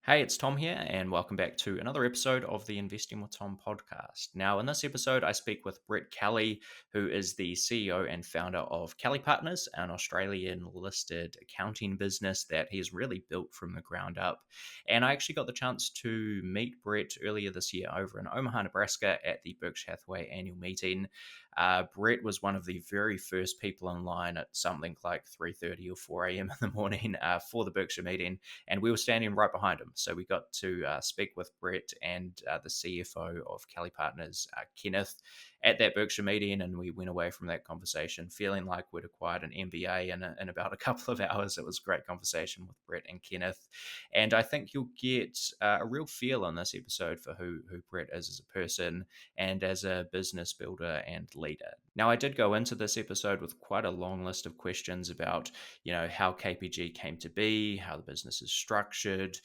Hey, it's Tom here, and welcome back to another episode of the Investing with Tom podcast. Now, in this episode, I speak with Brett Kelly, who is the CEO and founder of Kelly Partners, an Australian listed accounting business that he's really built from the ground up. And I actually got the chance to meet Brett earlier this year over in Omaha, Nebraska at the Berkshire Hathaway annual meeting. Brett was one of the very first people in line at something like 3:30 or 4 a.m. in the morning for the Berkshire meeting, and we were standing right behind him. So we got to speak with Brett and the CFO of Kelly Partners, Kenneth, at that Berkshire meeting, and we went away from that conversation feeling like we'd acquired an MBA in about a couple of hours. It was a great conversation with Brett and Kenneth, and I think you'll get a real feel in this episode for who Brett is as a person and as a business builder and leader. Now, I did go into this episode with quite a long list of questions about, how KPG came to be, how the business is structured,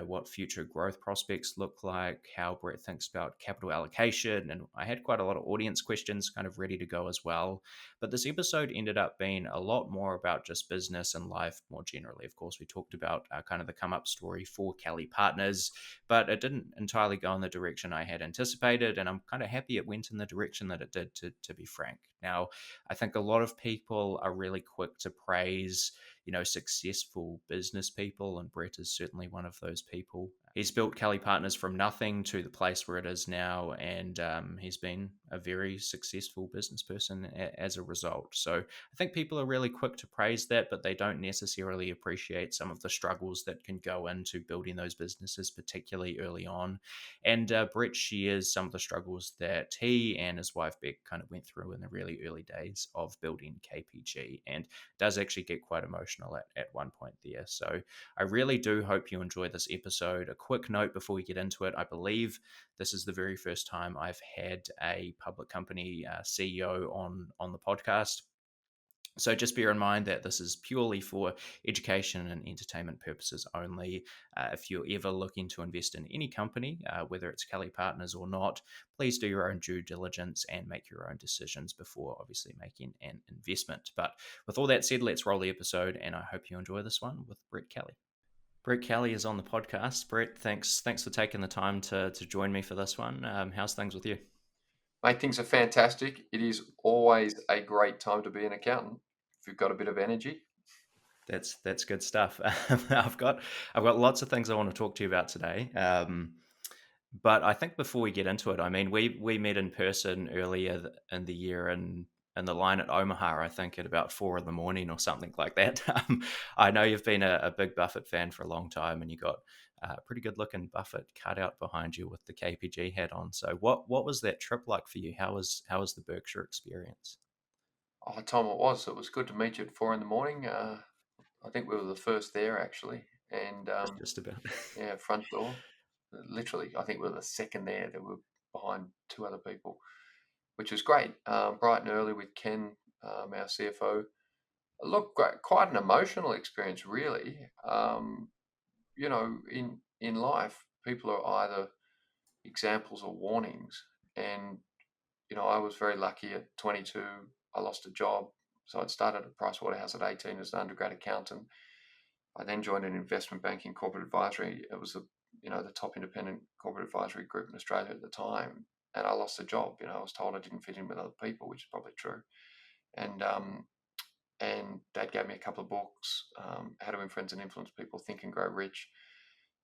what future growth prospects look like, how Brett thinks about capital allocation. And I had quite a lot of audience questions kind of ready to go as well. But this episode ended up being a lot more about just business and life more generally. Of course, we talked about kind of the come up story for Kelly Partners, but it didn't entirely go in the direction I had anticipated. And I'm kind of happy it went in the direction that it did, to be frank. Now, I think a lot of people are really quick to praise successful business people, and Brett is certainly one of those people. He's built Kelly Partners from nothing to the place where it is now, and he's been a very successful business person as a result. So I think people are really quick to praise that, but they don't necessarily appreciate some of the struggles that can go into building those businesses, particularly early on. And Brett shares some of the struggles that he and his wife Beck kind of went through in the really early days of building KPG, and does actually get quite emotional at one point there. So I really do hope you enjoy this episode. A quick note before we get into it: I believe this is the very first time I've had a public company CEO on the podcast. So just bear in mind that this is purely for education and entertainment purposes only. If you're ever looking to invest in any company, whether it's Kelly Partners or not, please do your own due diligence and make your own decisions before obviously making an investment. But with all that said, let's roll the episode, and I hope you enjoy this one with Brett Kelly. Brett Kelly is on the podcast. Brett, thanks for taking the time to join me for this one. How's things with you? Mate, things are fantastic. It is always a great time to be an accountant if you've got a bit of energy. That's good stuff. I've got lots of things I want to talk to you about today. But I think before we get into it, I mean, we met in person earlier in the year in the line at Omaha, I think at about 4 a.m. or something like that. I know you've been a big Buffett fan for a long time, and you got a pretty good looking Buffett cut out behind you with the KPG hat on. So what was that trip like for you? How was the Berkshire experience? Oh, Tom, it was. It was good to meet you at 4 in the morning. I think we were the first there actually, and Just about. yeah, front door. Literally, I think we were the second there. That were behind two other people, which was great. Bright and early with Ken, our CFO. Look, great, quite an emotional experience, really. In life, people are either examples or warnings. And, I was very lucky at 22. I lost a job. So I'd started at Pricewaterhouse at 18 as an undergrad accountant. I then joined an investment banking corporate advisory. It was the top independent corporate advisory group in Australia at the time. And I lost a job. I was told I didn't fit in with other people, which is probably true. And Dad gave me a couple of books, How to Influence and Influence People, Think and Grow Rich.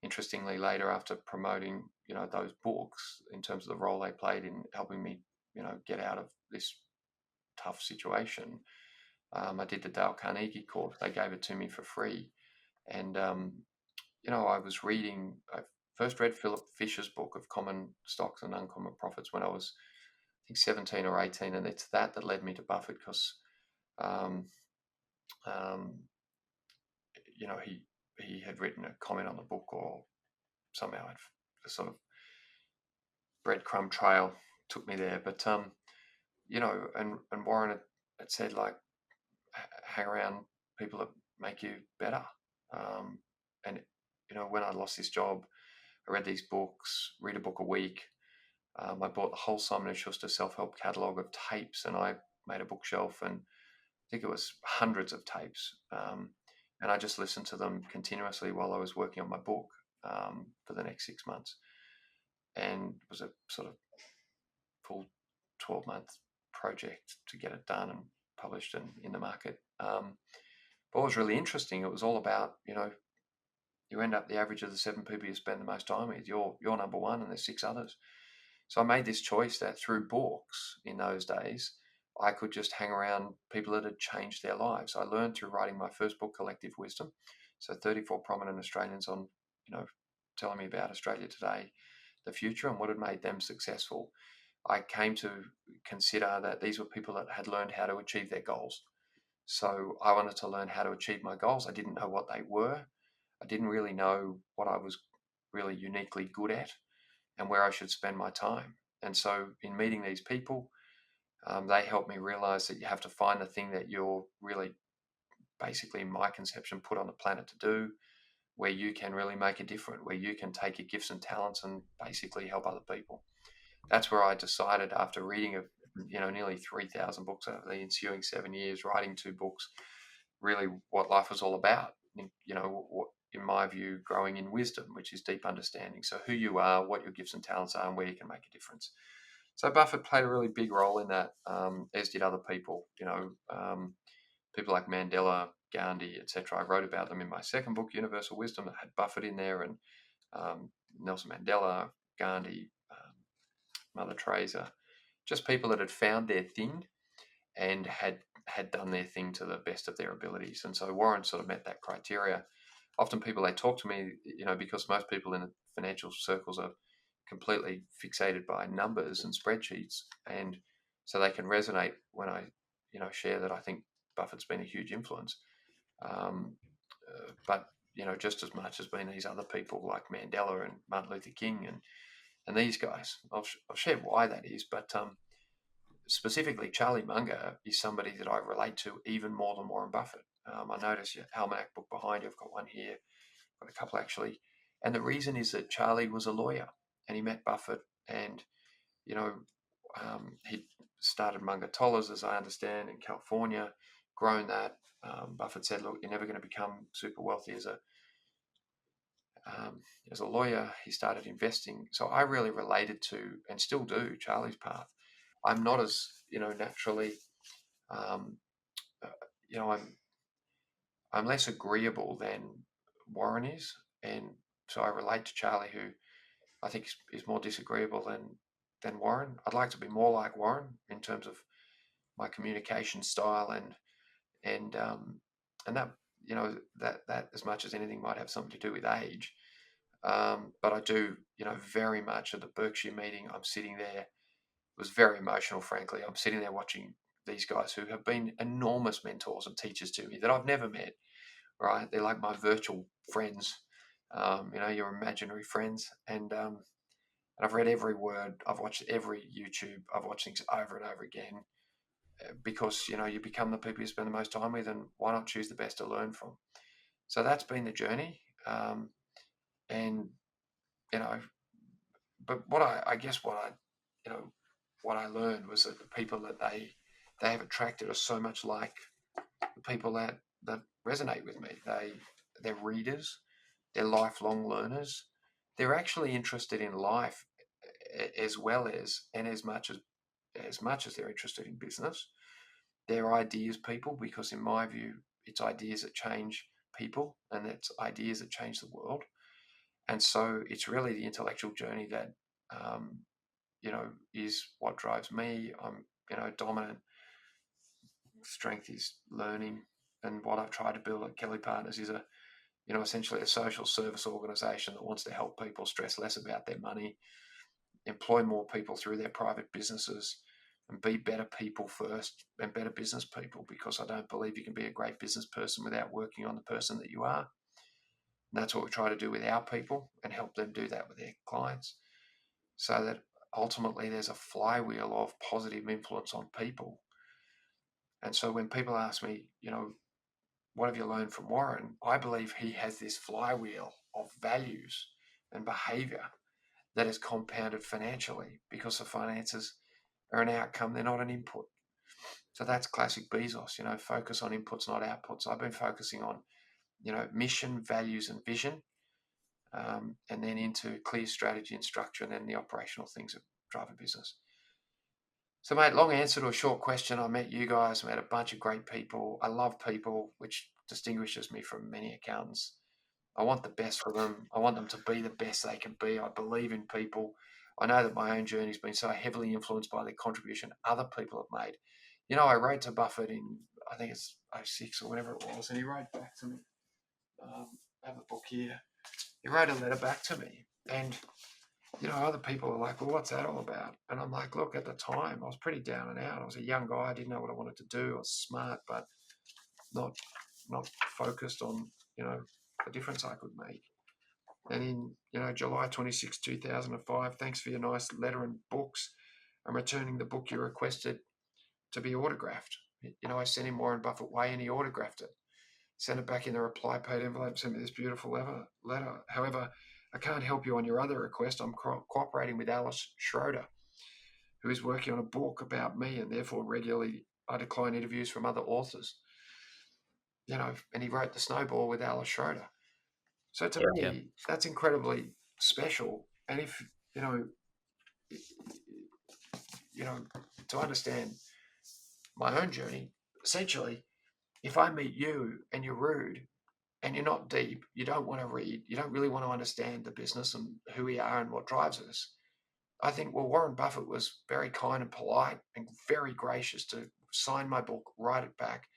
Interestingly, later after promoting, those books in terms of the role they played in helping me, get out of this tough situation, I did the Dale Carnegie course. They gave it to me for free, and I was reading. I first read Philip Fisher's book of Common Stocks and Uncommon Profits when I was, I think, 17 or 18, and it's that led me to Buffett because, um, um, he had written a comment on the book, or somehow a sort of breadcrumb trail took me there. But and Warren had said, like, hang around people that make you better. And when I lost this job, I read these books, read a book a week. I bought the whole Simon and Schuster self-help catalog of tapes, and I made a bookshelf, and I think it was hundreds of tapes. And I just listened to them continuously while I was working on my book. for the next 6 months, and it was a sort of full 12-month project to get it done and published and in the market. But what was really interesting, it was all about, you end up the average of the 7 people you spend the most time with. You're number one, and there's 6 others. So I made this choice that through books in those days, I could just hang around people that had changed their lives. I learned through writing my first book, Collective Wisdom. So 34 prominent Australians on, telling me about Australia today, the future, and what had made them successful. I came to consider that these were people that had learned how to achieve their goals. So I wanted to learn how to achieve my goals. I didn't know what they were. I didn't really know what I was really uniquely good at and where I should spend my time. And so in meeting these people, they helped me realize that you have to find the thing that you're really, basically in my conception, put on the planet to do, where you can really make a difference, where you can take your gifts and talents and basically help other people. That's where I decided, after reading nearly 3,000 books over the ensuing 7 years, writing 2 books, really what life was all about. What, in my view, growing in wisdom, which is deep understanding. So who you are, what your gifts and talents are, and where you can make a difference. So Buffett played a really big role in that, as did other people. People like Mandela, Gandhi, etc. I wrote about them in my second book, Universal Wisdom, that had Buffett in there, and Nelson Mandela, Gandhi, Mother Teresa, just people that had found their thing and had done their thing to the best of their abilities. And so Warren sort of met that criteria. Often people, they talk to me, because most people in the financial circles are completely fixated by numbers and spreadsheets, and so they can resonate when I, share that I think Buffett's been a huge influence. But just as much as been these other people like Mandela and Martin Luther King and these guys. I'll share why that is, but specifically Charlie Munger is somebody that I relate to even more than Warren Buffett. I notice your almanac book behind you. I've got one here, got a couple actually. And the reason is that Charlie was a lawyer and he met Buffett, and, he started Munger Tollers, as I understand, in California, grown that. Buffett said, look, you're never going to become super wealthy as a lawyer. He started investing. So I really related to, and still do, Charlie's path. I'm not as, naturally, um, I'm less agreeable than Warren is. And so I relate to Charlie, who I think is more disagreeable than Warren. I'd like to be more like Warren in terms of my communication style, and that, that as much as anything might have something to do with age. But I do, very much at the Berkshire meeting, I'm sitting there. It was very emotional, frankly. I'm sitting there watching these guys who have been enormous mentors and teachers to me that I've never met, right? They're like my virtual friends, your imaginary friends. And I've read every word. I've watched every YouTube. I've watched things over and over again, because, you become the people you spend the most time with, and why not choose the best to learn from? So that's been the journey. And, but what I learned was that the people that they have attracted are so much like the people that resonate with me. They're readers, they're lifelong learners. They're actually interested in life as well as, and as much as they're interested in business. They're ideas people, because in my view, it's ideas that change people, and it's ideas that change the world. And so it's really the intellectual journey that, is what drives me. I'm, dominant strength is learning. And what I've tried to build at Kelly Partners is essentially a social service organization that wants to help people stress less about their money, employ more people through their private businesses, and be better people first and better business people, because I don't believe you can be a great business person without working on the person that you are. And that's what we try to do with our people, and help them do that with their clients, so that ultimately there's a flywheel of positive influence on people. And so when people ask me, what have you learned from Warren? I believe he has this flywheel of values and behavior that is compounded financially, because the finances are an outcome, they're not an input. So that's classic Bezos, focus on inputs, not outputs. I've been focusing on, mission, values, and vision. and then into clear strategy and structure, and then the operational things that drive a business. So, mate, long answer to a short question. I met you guys. I met a bunch of great people. I love people, which distinguishes me from many accountants. I want the best for them. I want them to be the best they can be. I believe in people. I know that my own journey has been so heavily influenced by the contribution other people have made. I wrote to Buffett in, I think it's '06 or whatever it was, and he wrote back to me. I have a book here. He wrote a letter back to me, and other people are like, well, what's that all about? And I'm like, look, at the time, I was pretty down and out. I was a young guy. I didn't know what I wanted to do. I was smart, but not focused on, the difference I could make. And in, July 26, 2005, thanks for your nice letter and books. I'm returning the book you requested to be autographed. I sent him Warren Buffett way, and he autographed it. Sent it back in the reply paid envelope, sent me this beautiful letter. However, I can't help you on your other request. I'm cooperating with Alice Schroeder, who is working on a book about me, and therefore regularly I decline interviews from other authors. And he wrote The Snowball with Alice Schroeder. So to me, that's incredibly special. And if, to understand my own journey, essentially, if I meet you and you're rude and you're not deep, you don't want to read, you don't really want to understand the business and who we are and what drives us, I think, well, Warren Buffett was very kind and polite and very gracious to sign my book, write it back,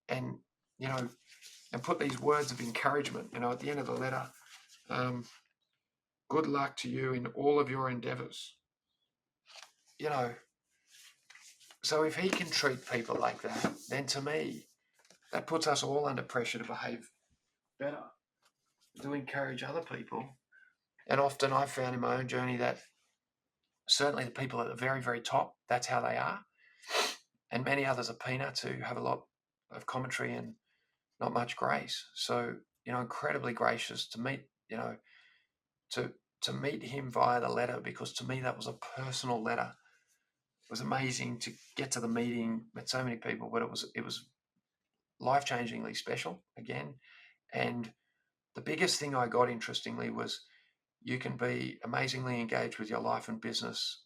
and, and put these words of encouragement, at the end of the letter. Good luck to you in all of your endeavors. So if he can treat people like that, then to me, that puts us all under pressure to behave better, to encourage other people. And often I've found in my own journey that certainly the people at the very, very top, that's how they are. And many others are peanuts who have a lot of commentary and not much grace. So, incredibly gracious to meet, to meet him via the letter, because to me that was a personal letter. It was amazing to get to the meeting, met so many people, but it was life-changingly special again. And the biggest thing I got, interestingly, was you can be amazingly engaged with your life and business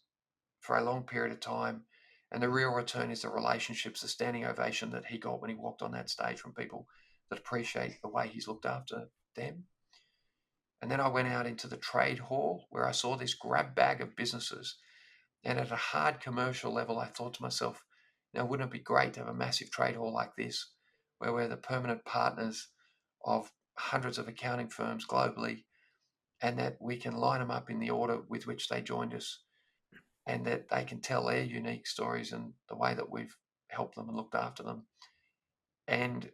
for a long period of time, and the real return is the relationships, the standing ovation that he got when he walked on that stage from people that appreciate the way he's looked after them. And then I went out into the trade hall where I saw this grab bag of businesses. And at a hard commercial level, I thought to myself, wouldn't it be great to have a massive trade hall like this, where we're the permanent partners of hundreds of accounting firms globally, and that we can line them up in the order with which they joined us, and that they can tell their unique stories and the way that we've helped them and looked after them. And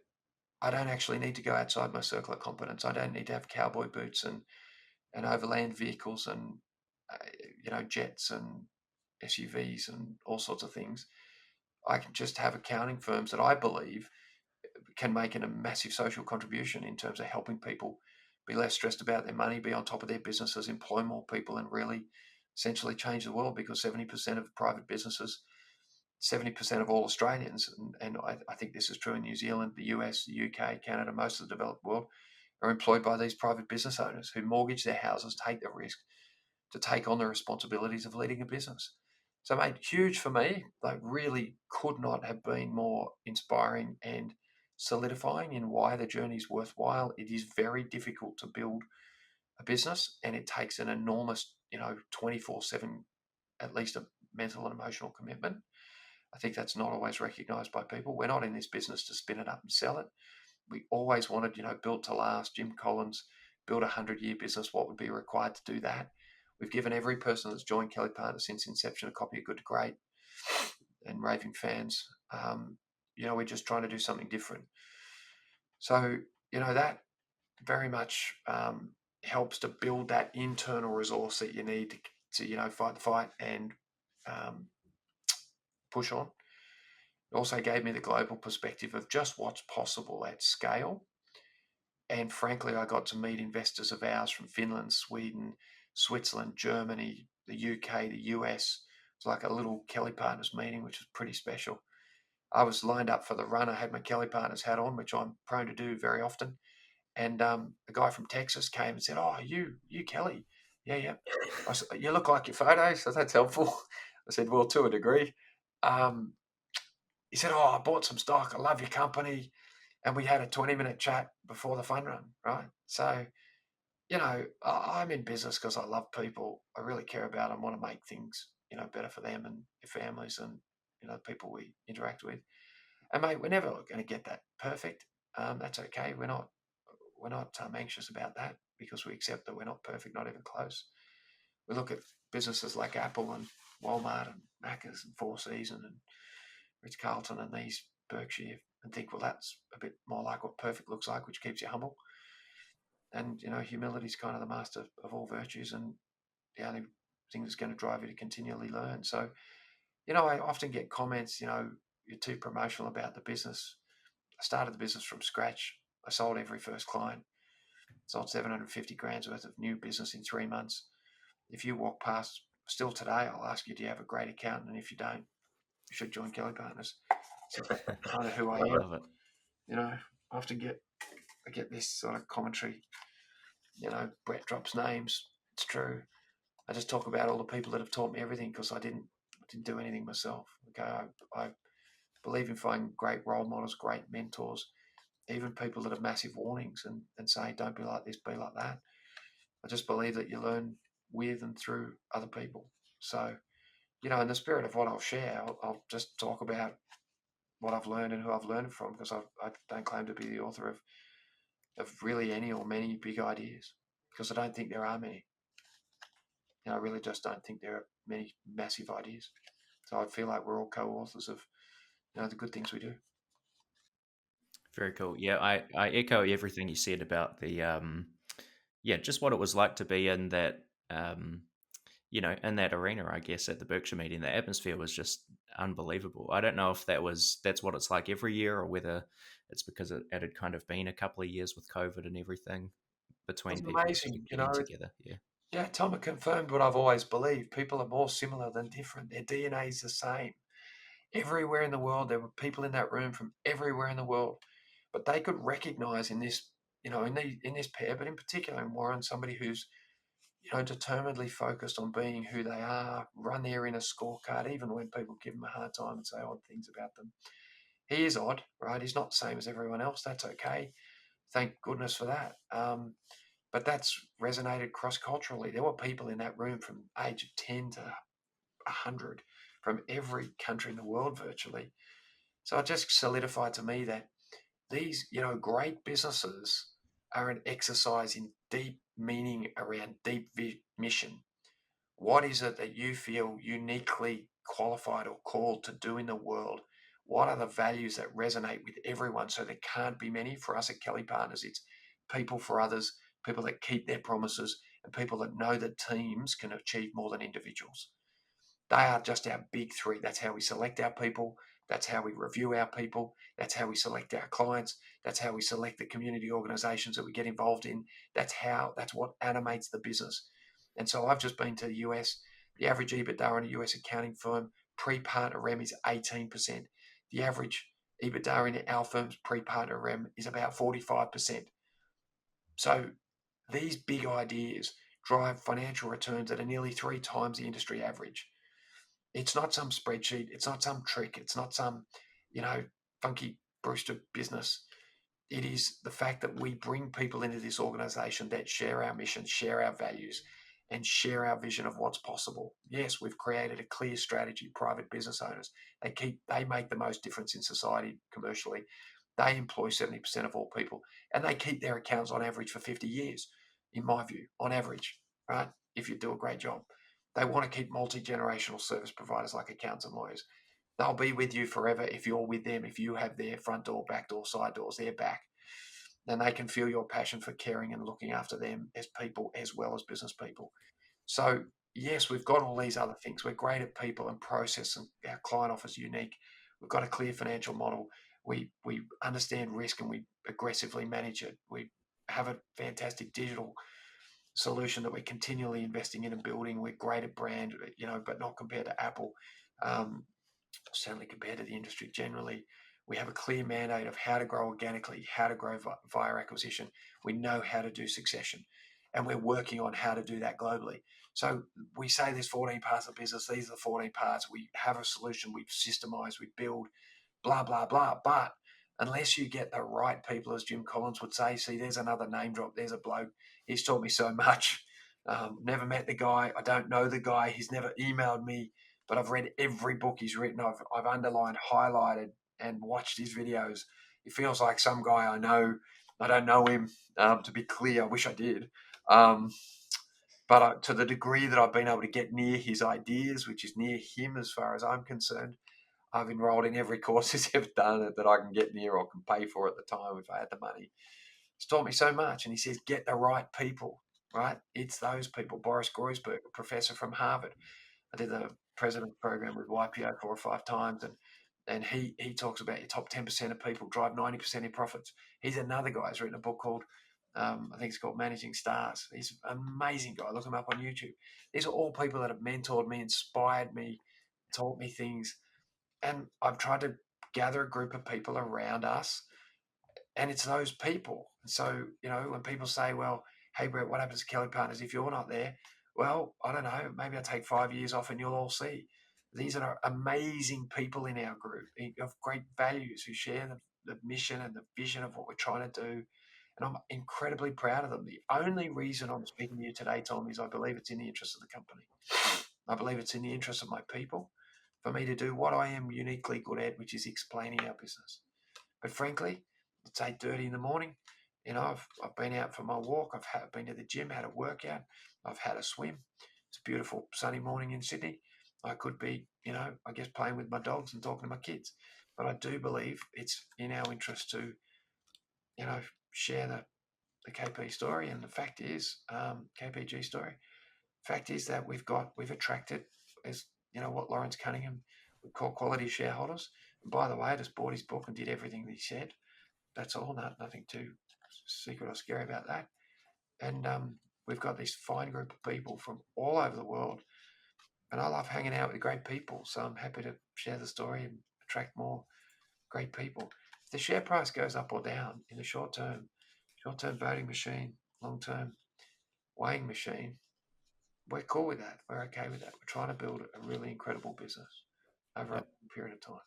I don't actually need to go outside my circle of competence. I don't need to have cowboy boots and overland vehicles and, jets and SUVs and all sorts of things. I can just have accounting firms that I believe can make a massive social contribution in terms of helping people be less stressed about their money, be on top of their businesses, employ more people, and really essentially change the world, because 70% of private businesses, 70% of all Australians, and I think this is true in New Zealand, the US, the UK, Canada, most of the developed world, are employed by these private business owners who mortgage their houses, take the risk to take on the responsibilities of leading a business. So, mate, huge for me. Like, really could not have been more inspiring and solidifying in why the journey is worthwhile. It is very difficult to build a business, and it takes an enormous, 24/7, at least a mental and emotional commitment. I think that's not always recognized by people. We're not in this business to spin it up and sell it. We always wanted, built to last. Jim Collins built a 100-year business. What would be required to do that? We've given every person that's joined Kelly Partners since inception a copy of Good to Great, and raving fans. We're just trying to do something different. So, that very much helps to build that internal resource that you need to fight the fight and push on. It also gave me the global perspective of just what's possible at scale. And frankly, I got to meet investors of ours from Finland, Sweden, Switzerland, Germany, the UK, the US. It's like a little Kelly Partners meeting, which was pretty special. I was lined up for the run. I had my Kelly Partners hat on, which I'm prone to do very often. And a guy from Texas came and said, "Oh, you Kelly? Yeah, yeah." I said, "You look like your photos, so that's helpful." I said, "Well, to a degree." Um, he said, "Oh, I bought some stock. I love your company." And we had a 20-minute chat before the fun run, right? So, I'm in business because I love people. I really care about them, want to make things, better for them and their families and, people we interact with. And mate, we're never going to get that perfect. That's okay. We're not anxious about that because we accept that we're not perfect, not even close. We look at businesses like Apple and Walmart and Macca's and Four Seasons and Ritz Carlton and these Berkshire and think, well, that's a bit more like what perfect looks like, which keeps you humble. And humility is kind of the master of all virtues, and the only thing that's going to drive you to continually learn. So, I often get comments, you're too promotional about the business. I started the business from scratch. I sold every first client. Sold 750 grand's worth of new business in 3 months. If you walk past still today, I'll ask you, do you have a great accountant? And if you don't, you should join Kelly Partners. So that's kind of who I I am. love it. I often I get this sort of commentary. Brett drops names. It's true. I just talk about all the people that have taught me everything because I didn't do anything myself. Okay, I believe in finding great role models, great mentors, even people that have massive warnings and say, don't be like this, be like that. I just believe that you learn with and through other people. So, in the spirit of what I'll share, I'll just talk about what I've learned and who I've learned from because I don't claim to be the author of really any or many big ideas because I don't think there are many. I really just don't think there are many massive ideas. So I feel like we're all co-authors of the good things we do. Very cool. Yeah, I echo everything you said about yeah, just what it was like to be in that, in that arena, I guess, at the Berkshire meeting. The atmosphere was just unbelievable. I don't know if that's what it's like every year or whether it's because it had kind of been a couple of years with COVID and everything It's between people sort of amazing, getting together. Yeah. Yeah, Tom had confirmed what I've always believed. People are more similar than different. Their DNA is the same. Everywhere in the world, there were people in that room from everywhere in the world, but they could recognize in this, in this pair, but in particular in Warren, somebody who's, determinedly focused on being who they are, run their inner scorecard, even when people give him a hard time and say odd things about them. He is odd, right? He's not the same as everyone else. That's okay. Thank goodness for that. But that's resonated cross culturally. There were people in that room from age of 10 to 100 from every country in the world virtually. So it just solidified to me that these, great businesses are an exercise in deep meaning around deep mission. What is it that you feel uniquely qualified or called to do in the world? What are the values that resonate with everyone? So there can't be many. For us at Kelly Partners, it's people for others, people that keep their promises, and people that know that teams can achieve more than individuals. They are just our big three. That's how we select our people. That's how we review our people. That's how we select our clients. That's how we select the community organizations that we get involved in. That's what animates the business. And so I've just been to the US. The average EBITDA in a US accounting firm pre-partner REM is 18%. The average EBITDA in our firm's pre-partner REM is about 45%. So these big ideas drive financial returns that are nearly 3 times the industry average. It's not some spreadsheet. It's not some trick. It's not some, funky Brewster business. It is the fact that we bring people into this organization that share our mission, share our values, and share our vision of what's possible. Yes, we've created a clear strategy. Private business owners, they make the most difference in society commercially. They employ 70% of all people, and they keep their accounts on average for 50 years, in my view, on average, right? If you do a great job. They want to keep multi-generational service providers like accountants and lawyers. They'll be with you forever if you're with them, if you have their front door, back door, side doors, their back. Then they can feel your passion for caring and looking after them as people as well as business people. So, yes, we've got all these other things. We're great at people and process, and our client office unique. We've got a clear financial model. We understand risk and we aggressively manage it. We have a fantastic digital solution that we're continually investing in and building. We're great at brand, but not compared to Apple. Certainly compared to the industry generally. We have a clear mandate of how to grow organically, how to grow via acquisition. We know how to do succession, and we're working on how to do that globally. So we say there's 14 parts of the business. These are the 14 parts. We have a solution. We've systemized. We build. Blah blah blah. But unless you get the right people, as Jim Collins would say, see, there's another name drop. There's a bloke. He's taught me so much. Never met the guy. I don't know the guy. He's never emailed me, but I've read every book he's written. I've underlined, highlighted, and watched his videos. It feels like some guy I know. I don't know him. To be clear, I wish I did. But to the degree that I've been able to get near his ideas, which is near him as far as I'm concerned, I've enrolled in every course he's ever done that I can get near or can pay for at the time if I had the money. It's taught me so much. And he says, get the right people, right? It's those people. Boris Groysberg, a professor from Harvard. I did the president program with YPO 4 or 5 times, and he talks about your top 10% of people drive 90% of profits. He's another guy who's written a book called, I think it's called Managing Stars. He's an amazing guy. Look him up on YouTube. These are all people that have mentored me, inspired me, taught me things. And I've tried to gather a group of people around us, and it's those people. And so, when people say, well, hey, Brett, what happens to Kelly Partners if you're not there? Well, I don't know. Maybe I'll take 5 years off and you'll all see. These are amazing people in our group of great values who share the mission and the vision of what we're trying to do. And I'm incredibly proud of them. The only reason I'm speaking to you today, Tom, is I believe it's in the interest of the company. I believe it's in the interest of my people for me to do what I am uniquely good at, which is explaining our business. But frankly, it's 8:30 in the morning. I've been out for my walk. I've been to the gym, had a workout. I've had a swim. It's a beautiful sunny morning in Sydney. I could be, I guess playing with my dogs and talking to my kids. But I do believe it's in our interest to, share the KP story. And the fact is, KPG story. Fact is that we've attracted, as what Lawrence Cunningham would call quality shareholders. And by the way, I just bought his book and did everything that he said. That's all. Nothing too secret or scary about that. And we've got this fine group of people from all over the world. And I love hanging out with great people. So I'm happy to share the story and attract more great people. If the share price goes up or down in the short term voting machine, long term weighing machine, we're cool with that. We're okay with that. We're trying to build a really incredible business over a Yep. long period of time.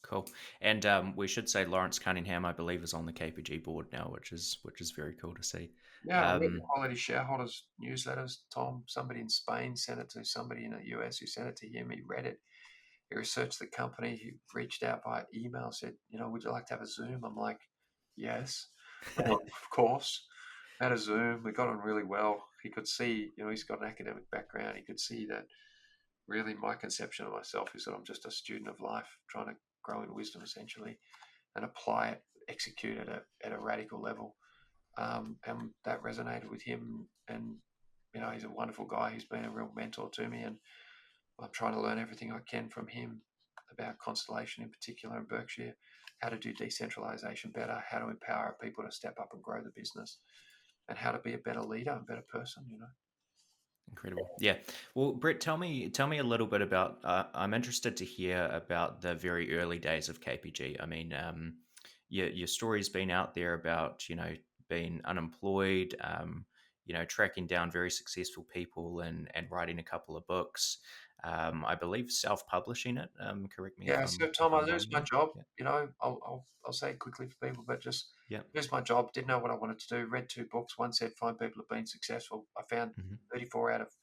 Cool. And we should say Lawrence Cunningham, I believe, is on the KPG board now, which is very cool to see. Yeah, I read the quality shareholders newsletters. Tom, somebody in Spain sent it to somebody in the US who sent it to him. He read it. He researched the company. He reached out by email, said, would you like to have a Zoom? I'm like, yes, of course. Had a Zoom. We got on really well. He could see, he's got an academic background. He could see that really my conception of myself is that I'm just a student of life, trying to grow in wisdom essentially and apply it, execute it at a radical level. And that resonated with him. And, he's a wonderful guy. He's been a real mentor to me. And I'm trying to learn everything I can from him about Constellation in particular and Berkshire, how to do decentralization better, how to empower people to step up and grow the business, and how to be a better leader, a better person, Incredible. Yeah. Well, Brett, tell me a little bit about. I'm interested to hear about the very early days of KPG. I mean, your story's been out there about being unemployed, tracking down very successful people and writing a couple of books. I believe self-publishing it. Correct me Yeah, so if Tom, I I'm wrong lose my there. job. Yeah. I'll say it quickly for people, but just Yeah. lose my job. Didn't know what I wanted to do. Read 2 books. One said find people who've been successful. I found Hmm. 34 out of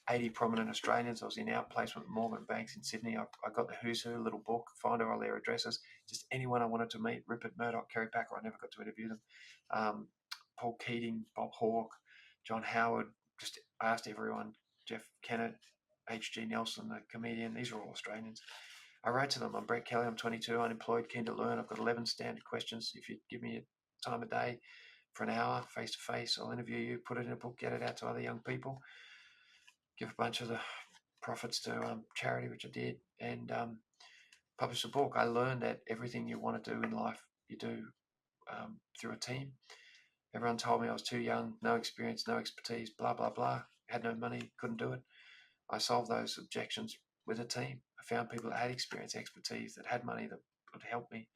80 prominent Australians. I was in outplacement with Morgan Banks in Sydney. I got the Who's Who little book, find all their addresses. Just anyone I wanted to meet. Rupert Murdoch, Kerry Packer. I never got to interview them. Paul Keating, Bob Hawke, John Howard. Just asked everyone. Jeff Kennett, H.G. Nelson, the comedian. These are all Australians. I wrote to them, I'm Brett Kelly, I'm 22, unemployed, keen to learn. I've got 11 standard questions. If you give me a time of day for an hour, face to face, I'll interview you, put it in a book, get it out to other young people, give a bunch of the profits to charity, which I did, and publish a book. I learned that everything you want to do in life, you do through a team. Everyone told me I was too young, no experience, no expertise, blah, blah, blah. Had no money, couldn't do it. I solved those objections with a team. I found people that had experience, expertise, that had money, that would help me.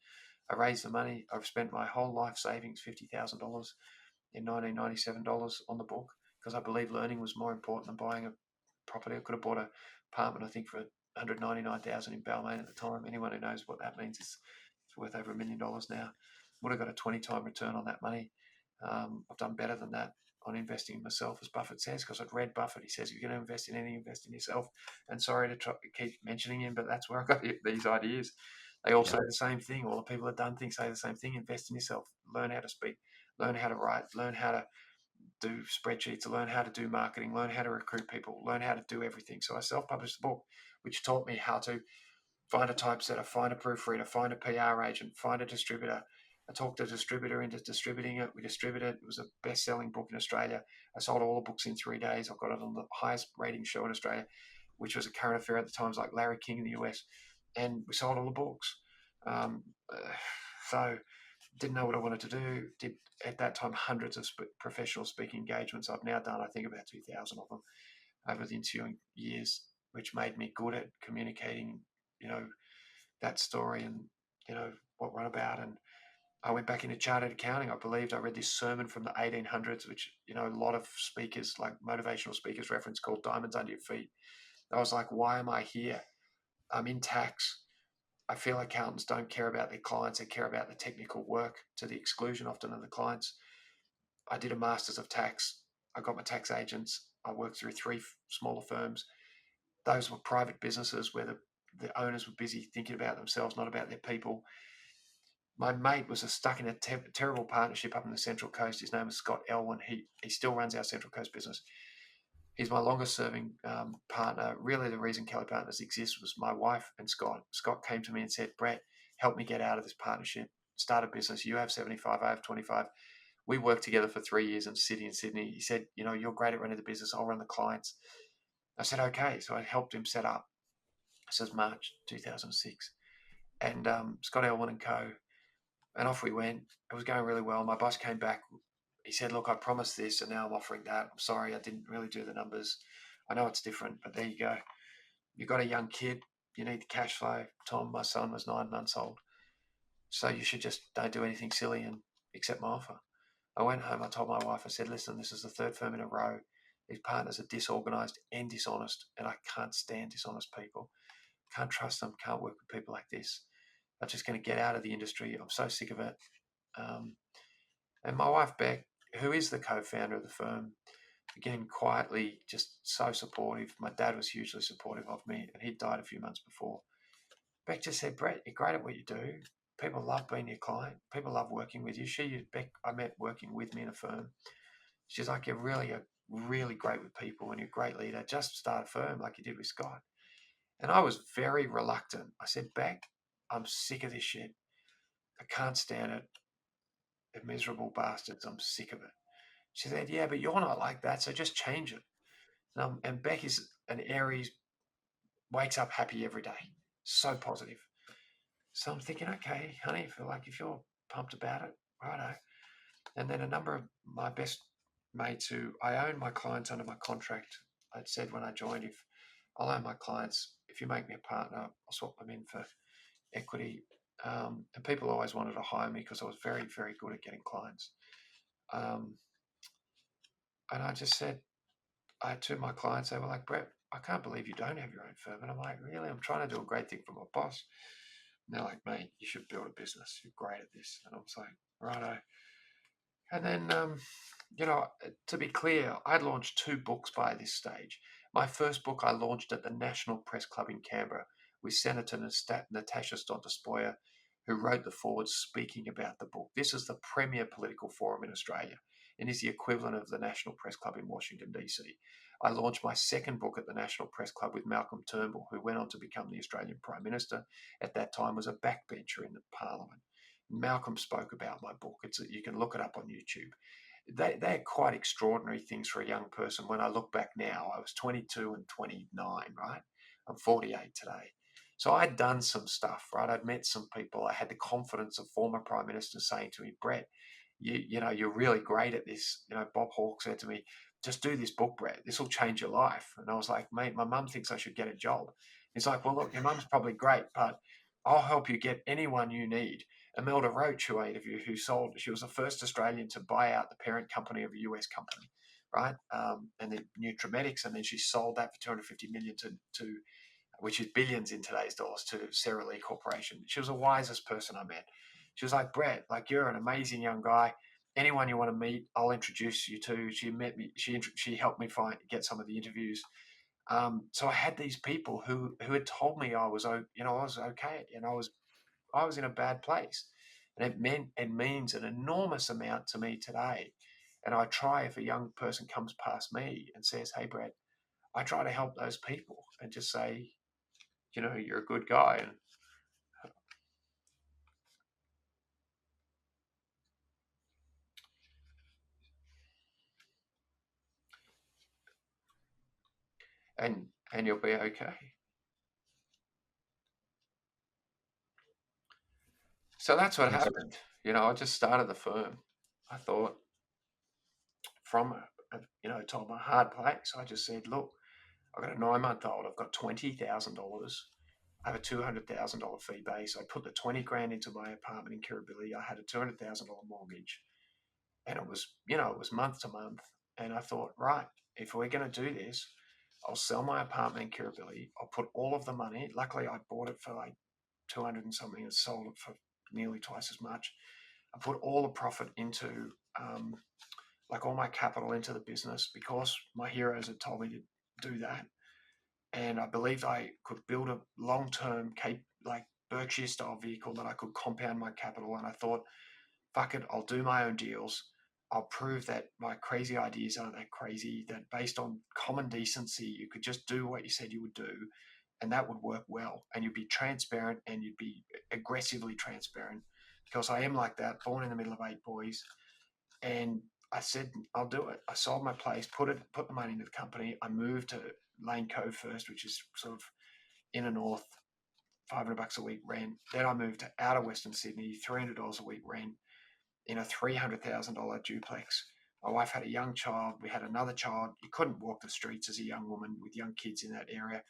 I raised the money. I've spent my whole life savings, $50,000 in 1997 on the book, because I believe learning was more important than buying a property. I could have bought an apartment, I think, for 199,000 in Balmain at the time. Anyone who knows what that means, it's worth over $1 million now. Would have got a 20-time return on that money. I've done better than that on investing in myself, as Buffett says, because I'd read Buffett. He says, if you're going to invest in anything, invest in yourself. And sorry to keep mentioning him, but that's where I got these ideas. They all say the same thing. All the people that done things say the same thing. Invest in yourself. Learn how to speak. Learn how to write. Learn how to do spreadsheets. Learn how to do marketing. Learn how to recruit people. Learn how to do everything. So I self-published the book, which taught me how to find a typesetter, find a proofreader, find a PR agent, find a distributor. I talked a distributor into distributing it. We distributed it. It was a best-selling book in Australia. I sold all the books in 3 days. I got it on the highest rating show in Australia, which was a current affair at the times, like Larry King in the US. And we sold all the books. So didn't know what I wanted to do. Did at that time hundreds of professional speaking engagements. I've now done, I think, about 2,000 of them over the ensuing years, which made me good at communicating, that story and, what we're on about. And I went back into chartered accounting. I believed I read this sermon from the 1800s, which, a lot of speakers, like motivational speakers, reference, called Diamonds Under Your Feet. I was like, why am I here? I'm in tax. I feel accountants don't care about their clients. They care about the technical work to the exclusion often of the clients. I did a master's of tax. I got my tax agents. I worked through 3 smaller firms. Those were private businesses where the owners were busy thinking about themselves, not about their people. My mate was stuck in a terrible partnership up in the Central Coast. His name is Scott Elwin. He still runs our Central Coast business. He's my longest serving partner. Really, the reason Kelly Partners exists was my wife and Scott. Scott came to me and said, Brett, help me get out of this partnership, start a business. You have 75, I have 25. We worked together for 3 years in Sydney. He said, you're great at running the business. I'll run the clients. I said, okay. So I helped him set up. This is March 2006. And Scott Elwin and Co. And off we went. It was going really well. My boss came back. He said, look, I promised this and now I'm offering that. I'm sorry, I didn't really do the numbers. I know it's different, but there you go. You've got a young kid. You need the cash flow. Tom, my son, was 9 months old. So you should just don't do anything silly and accept my offer. I went home. I told my wife, I said, listen, this is the 3rd firm in a row. These partners are disorganized and dishonest, and I can't stand dishonest people. Can't trust them. Can't work with people like this. I'm just going to get out of the industry. I'm so sick of it. And my wife, Beck, who is the co-founder of the firm, again, quietly, just so supportive. My dad was hugely supportive of me, and he died a few months before. Beck just said, Brett, you're great at what you do. People love being your client. People love working with you. Beck, I met working with me in a firm. She's like, you're really great with people and you're a great leader. Just start a firm like you did with Scott. And I was very reluctant. I said, Beck, I'm sick of this shit. I can't stand it. They're miserable bastards. I'm sick of it. She said, yeah, but you're not like that, so just change it. And Beck is an Aries, wakes up happy every day. So positive. So I'm thinking, okay, honey, if you're pumped about it, righto. And then a number of my best mates who I own my clients under my contract. I'd said when I joined, if I'll own my clients, if you make me a partner, I'll swap them in for equity. And people always wanted to hire me because I was very, very good at getting clients. And I just said, to my clients, they were like, Brett, I can't believe you don't have your own firm. And I'm like, really? I'm trying to do a great thing for my boss. And they're like, mate, you should build a business. You're great at this. And I was like, righto. And then, to be clear, I'd launched 2 books by this stage. My first book I launched at the National Press Club in Canberra with Senator Natasha Stonta-Spoyer, who wrote the foreword speaking about the book. This is the premier political forum in Australia and is the equivalent of the National Press Club in Washington, D.C. I launched my second book at the National Press Club with Malcolm Turnbull, who went on to become the Australian Prime Minister. At that time was a backbencher in the Parliament. Malcolm spoke about my book. You can look it up on YouTube. They're quite extraordinary things for a young person. When I look back now, I was 22 and 29, right? I'm 48 today. So I'd done some stuff, right? I'd met some people. I had the confidence of former Prime Minister saying to me, Brett, you're really great at this. Bob Hawke said to me, just do this book, Brett. This will change your life. And I was like, mate, my mum thinks I should get a job. He's like, well, look, your mum's probably great, but I'll help you get anyone you need. Imelda Roach, who I interviewed, she was the first Australian to buy out the parent company of a US company, right? And then Nutramedics, and then she sold that for 250 million to which is billions in today's dollars, to Sara Lee Corporation. She was the wisest person I met. She was like, Brett, like, you're an amazing young guy. Anyone you want to meet, I'll introduce you to. She met me. She helped me get some of the interviews. So I had these people who had told me I was okay, and I was in a bad place, and it means an enormous amount to me today. And I try, if a young person comes past me and says, "Hey, Brett," I try to help those people and just say, you're a good guy, and you'll be okay. So that's what Yes. happened. I just started the firm. I thought from to my hard place. I just said, look, I've got a 9-month-old. I've got $20,000. I have a $200,000 fee base. I put the 20 grand into my apartment in Kirribilli. I had a $200,000 mortgage, and it was month to month. And I thought, right, if we're going to do this, I'll sell my apartment in Kirribilli. I'll put all of the money. Luckily, I bought it for like 200 and something, and sold it for nearly twice as much. I put all the profit into, like, all my capital into the business, because my heroes had told me to do that. And I believed I could build a long-term like Berkshire style vehicle that I could compound my capital. And I thought, fuck it, I'll do my own deals. I'll prove that my crazy ideas aren't that crazy, that based on common decency, you could just do what you said you would do, and that would work well. And you'd be transparent, and you'd be aggressively transparent, because I am like that, born in the middle of 8 boys. And I said, I'll do it. I sold my place, put the money into the company. I moved to Lane Cove first, which is sort of inner north, $500 a week rent. Then I moved to outer Western Sydney, $300 a week rent, in a $300,000 duplex. My wife had a young child. We had another child. You couldn't walk the streets as a young woman with young kids in that area.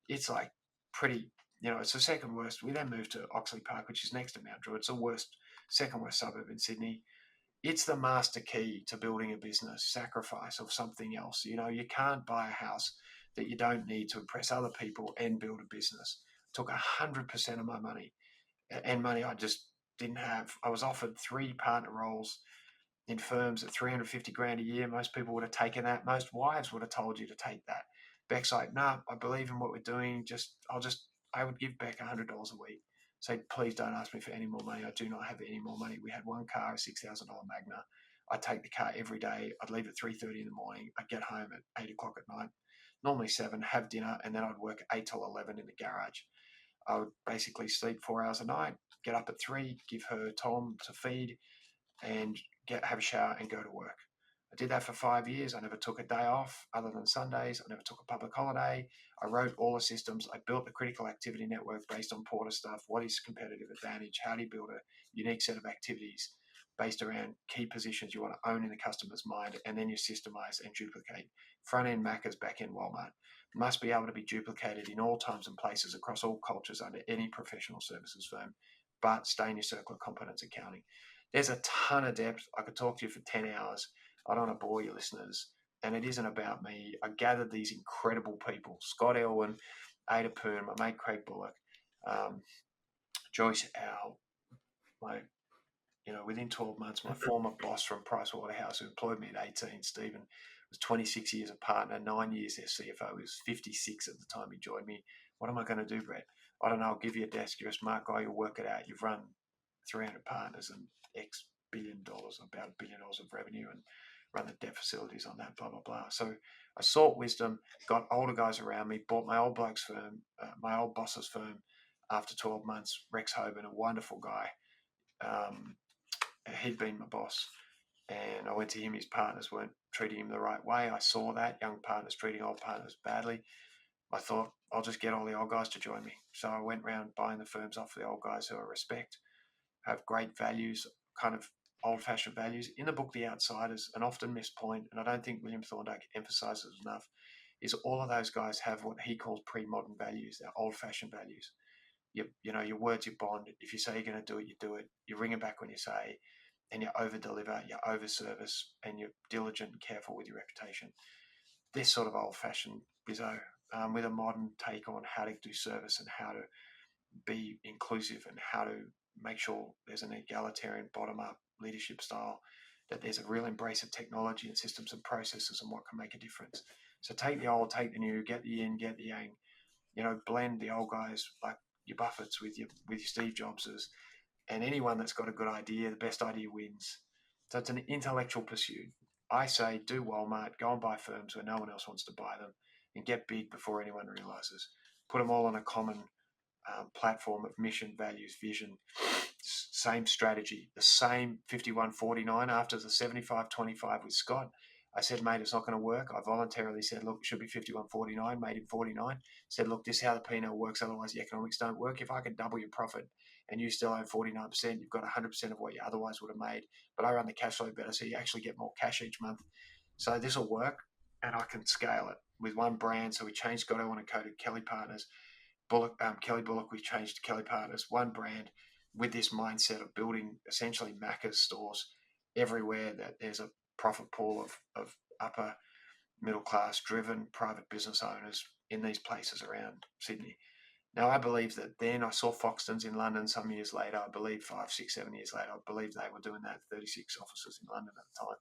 It's like pretty, it's the second worst. We then moved to Oxley Park, which is next to Mount Druitt. It's the second worst suburb in Sydney. It's the master key to building a business, sacrifice of something else. You can't buy a house that you don't need to impress other people and build a business. It took 100% of my money, and money I just didn't have. I was offered 3 partner roles in firms at 350 grand a year. Most people would have taken that. Most wives would have told you to take that. Beck's like, no, I believe in what we're doing. I would give Beck $100 a week. Say, please don't ask me for any more money. I do not have any more money. We had one car, a $6,000 Magna. I'd take the car every day. I'd leave at 3:30 in the morning. I'd get home at 8 o'clock at night, normally 7, have dinner, and then I'd work 8 till 11 in the garage. I would basically sleep 4 hours a night, get up at 3, give her Tom to feed, and have a shower and go to work. I did that for 5 years. I never took a day off other than Sundays. I never took a public holiday. I wrote all the systems. I built the critical activity network based on Porter stuff. What is competitive advantage? How do you build a unique set of activities based around key positions you want to own in the customer's mind, and then you systemize and duplicate. Front end Macca's, back end Walmart must be able to be duplicated in all times and places across all cultures under any professional services firm, but stay in your circle of competence accounting. There's a ton of depth. I could talk to you for 10 hours. I don't want to bore your listeners. And it isn't about me. I gathered these incredible people: Scott Elwin, Ada Poon, my mate Craig Bullock, Joyce Owl, within 12 months, my former boss from Pricewaterhouse, who employed me at 18, Stephen, was 26 years a partner, 9 years their CFO. He was 56 at the time he joined me. What am I going to do, Brett? I don't know. I'll give you a desk. You're a smart guy. You'll work it out. You've run 300 partners and X billion dollars, about $1 billion of revenue, and run the debt facilities on that, blah, blah, blah. So I sought wisdom, got older guys around me, bought my old bloke's firm, my old boss's firm after 12 months, Rex Hoban, a wonderful guy. He'd been my boss, and I went to him. His partners weren't treating him the right way. I saw that, young partners treating old partners badly. I thought, I'll just get all the old guys to join me. So I went around buying the firms off the old guys who I respect, have great values, kind of old-fashioned values. In the book, The Outsiders, an often missed point, and I don't think William Thorndike emphasizes enough, is all of those guys have what he calls pre-modern values. They're old-fashioned values. your word's your bond. If you say you're going to do it, you do it. You ring it back when you say, and you over deliver, you over service, and you're diligent and careful with your reputation. This sort of old fashioned bizzo, with a modern take on how to do service and how to be inclusive and how to make sure there's an egalitarian bottom up leadership style, that there's a real embrace of technology and systems and processes and what can make a difference. So take the old, take the new, get the yin, get the yang, blend the old guys like your Buffetts with your Steve Jobses, and anyone that's got a good idea, the best idea wins. So it's an intellectual pursuit. I say do Walmart, go and buy firms where no one else wants to buy them, and get big before anyone realizes. Put them all on a common platform of mission, values, vision, same strategy, the same 51-49 after the 75-25 with Scott. I said, mate, it's not going to work. I voluntarily said, look, it should be 51-49, made him 49. Said, look, this is how the P&L works. Otherwise, the economics don't work. If I can double your profit and you still own 49%, you've got 100% of what you otherwise would have made. But I run the cash flow better, so you actually get more cash each month. So this will work, and I can scale it with one brand. So we changed Scotto on and Co to Kelly Partners. Kelly Bullock, we changed to Kelly Partners, one brand, with this mindset of building essentially Macca's stores everywhere that there's a profit pool of upper middle class driven private business owners in these places around Sydney. Now, I believe that then I saw Foxtons in London some years later, I believe 5, 6, 7 years later, I believe they were doing that, 36 offices in London at the time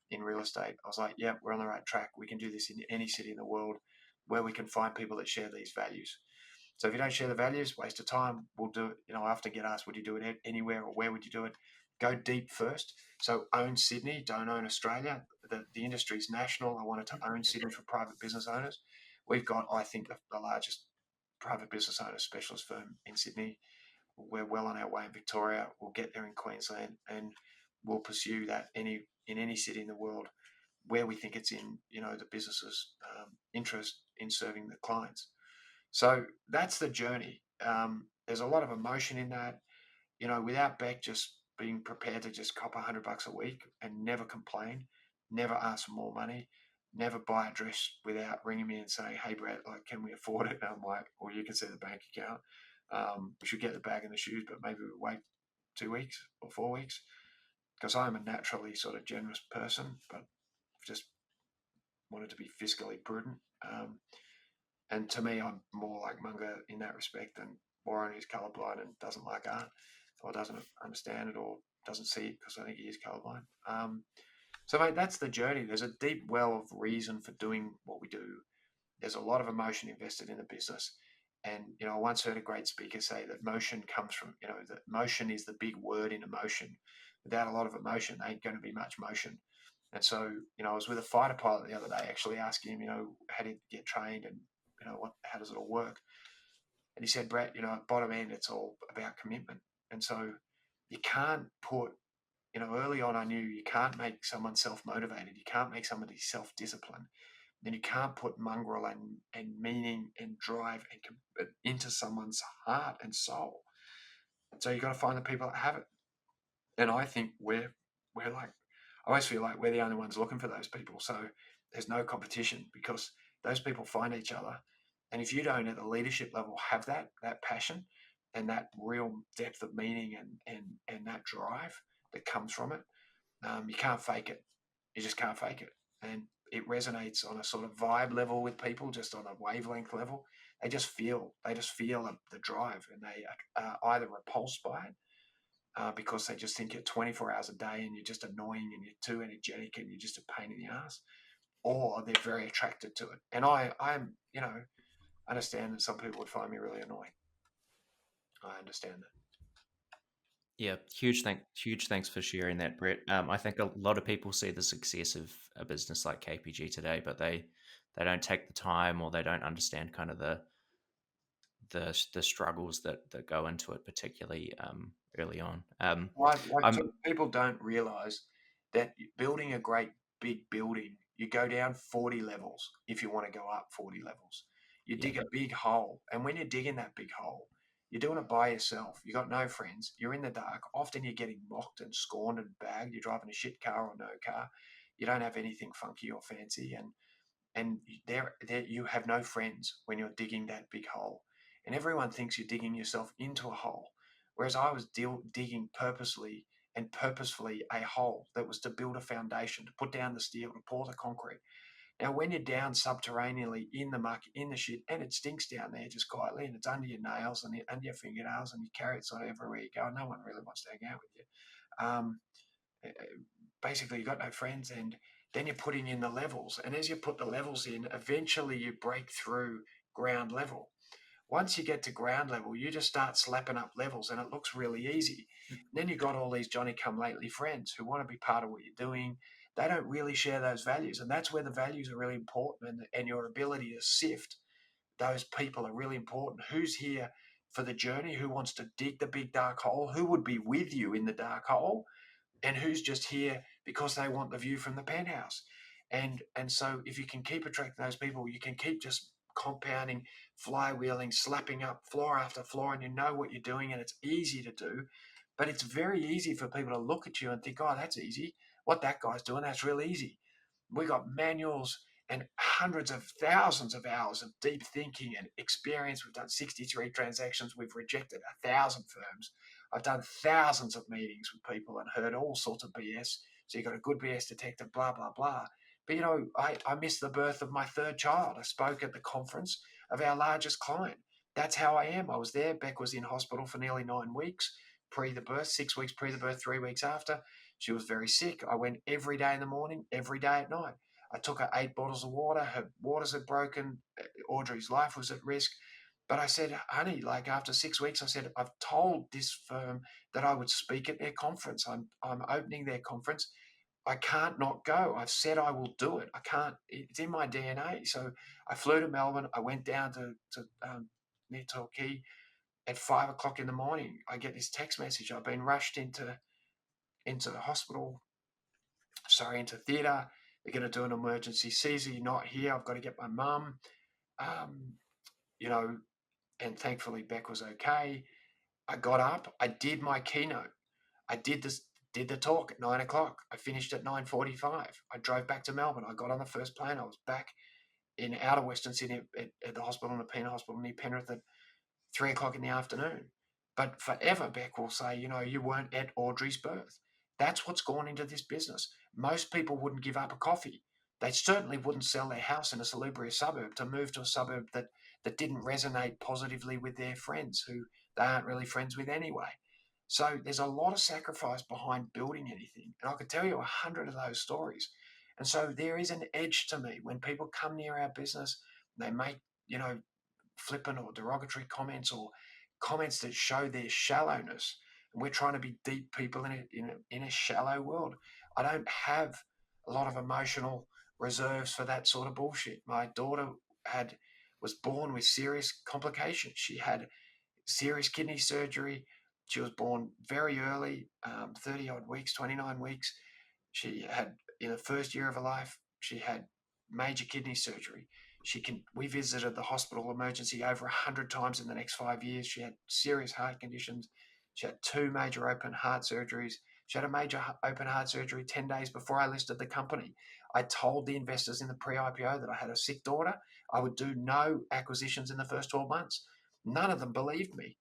in real estate. I was like, yeah, we're on the right track. We can do this in any city in the world where we can find people that share these values. So if you don't share the values, waste of time. We'll do it. I often get asked, would you do it anywhere or where would you do it? Go deep first. So own Sydney, don't own Australia. The industry is national. I wanted to own Sydney for private business owners. We've got, I think, the largest private business owner specialist firm in Sydney. We're well on our way in Victoria. We'll get there in Queensland, and we'll pursue that in any city in the world where we think it's in the business's interest in serving the clients. So that's the journey. There's a lot of emotion in that, without Beck just being prepared to just cop $100 a week and never complain, never ask for more money, never buy a dress without ringing me and saying, hey, Brett, like, can we afford it? And I'm like, or you can see the bank account. We should get the bag and the shoes, but maybe we wait 2 weeks or 4 weeks, because I'm a naturally sort of generous person, but just wanted to be fiscally prudent. And to me, I'm more like Munger in that respect than Warren, who's colourblind and doesn't like art or doesn't understand it or doesn't see it because I think he is colourblind. So, mate, that's the journey. There's a deep well of reason for doing what we do. There's a lot of emotion invested in the business. And, I once heard a great speaker say that motion comes from, that motion is the big word in emotion. Without a lot of emotion, there ain't going to be much motion. And so, I was with a fighter pilot the other day, actually asking him, how did he get trained and, how does it all work? And he said, Brett, at bottom end, it's all about commitment. And so you can't put, early on I knew you can't make someone self-motivated. You can't make somebody self-disciplined. Then you can't put mongrel and meaning and drive and commitment into someone's heart and soul. And so you got to find the people that have it. And I think we're like, I always feel like we're the only ones looking for those people. So there's no competition because those people find each other. And if you don't at the leadership level have that passion and that real depth of meaning and that drive that comes from it, you can't fake it. You just can't fake it. And it resonates on a sort of vibe level with people, just on a wavelength level. They just feel the drive, and they are either repulsed by it because they just think you're 24 hours a day and you're just annoying and you're too energetic and you're just a pain in the ass, or they're very attracted to it. And I'm, understand that some people would find me really annoying. I understand that. Yeah, huge thanks for sharing that, Brett. I think a lot of people see the success of a business like KPG today, but they don't take the time or they don't understand kind of the struggles that go into it, particularly early on. I'm People don't realize that building a great big building, you go down 40 levels if you want to go up 40 levels. You dig a big hole, and when you're digging that big hole, you're doing it by yourself. You got no friends. You're in the dark. Often you're getting mocked and scorned and bagged. You're driving a shit car or no car. You don't have anything funky or fancy, and there you have no friends when you're digging that big hole. and everyone thinks you're digging yourself into a hole. Whereas I was digging purposefully a hole that was to build a foundation, to put down the steel, to pour the concrete. Now, when you're down subterraneously in the muck, in the shit, and it stinks down there just quietly, and it's under your nails and under your fingernails, and you carry it sort of everywhere you go, and no one really wants to hang out with you. Eh, Basically, you've got no friends, and then you're putting in the levels. And as you put the levels in, eventually you break through ground level. Once you get to ground level, you just start slapping up levels, and it looks really easy. And then you've got all these Johnny come lately friends who want to be part of what you're doing. They don't really share those values, and that's where the values are really important, and your ability to sift those people are really important. Who's here for the journey? Who wants to dig the big dark hole? Who would be with you in the dark hole? And who's just here because they want the view from the penthouse? And so if you can keep attracting those people, you can keep just compounding, flywheeling, slapping up floor after floor, and you know what you're doing, and it's easy to do. But it's very easy for people to look at you and think, oh, that's easy. What that guy's doing, that's real easy. We got manuals and hundreds of thousands of hours of deep thinking and experience. We've done 63 transactions. We've rejected 1,000 firms. I've done thousands of meetings with people and heard all sorts of BS. So you've got a good BS detector, blah, blah, blah. But, I missed the birth of my third child. I spoke at the conference of our largest client. That's how I am. I was there. Beck was in hospital for nearly 9 weeks pre the birth, 6 weeks pre the birth, 3 weeks after. She was very sick. I went every day in the morning, every day at night. I took her 8 bottles of water. Her waters had broken. Audrey's life was at risk. But I said, honey, like after 6 weeks, I said, I've told this firm that I would speak at their conference. I'm opening their conference. I can't not go. I've said I will do it. I can't. It's in my DNA. So I flew to Melbourne. I went down to near Torquay at 5 o'clock in the morning. I get this text message. I've been rushed into the hospital. Sorry, into theatre. They're going to do an emergency Caesar. You're not here. I've got to get my mum. Um, you know, and thankfully Beck was okay. I got up. I did my keynote. I did the talk at 9 o'clock. I finished at 9:45. I drove back to Melbourne. I got on the first plane. I was back in outer Western Sydney at the hospital, in the Penn Hospital near Penrith, at 3 o'clock in the afternoon. But forever, Beck will say, you weren't at Audrey's birth. That's what's gone into this business. Most people wouldn't give up a coffee. They certainly wouldn't sell their house in a salubrious suburb to move to a suburb that didn't resonate positively with their friends, who they aren't really friends with anyway. So there's a lot of sacrifice behind building anything. And I could tell you 100 of those stories. And so there is an edge to me when people come near our business, they make, flippant or derogatory comments, or comments that show their shallowness. And we're trying to be deep people in a shallow world. I don't have a lot of emotional reserves for that sort of bullshit. My daughter was born with serious complications. She had serious kidney surgery. She was born very early, 30 odd weeks, 29 weeks. She had, in the first year of her life, she had major kidney surgery. We visited the hospital emergency over 100 times in the next 5 years. She had serious heart conditions. She had 2 major open heart surgeries. She had a major open heart surgery 10 days before I listed the company. I told the investors in the pre-IPO that I had a sick daughter. I would do no acquisitions in the first 12 months. None of them believed me.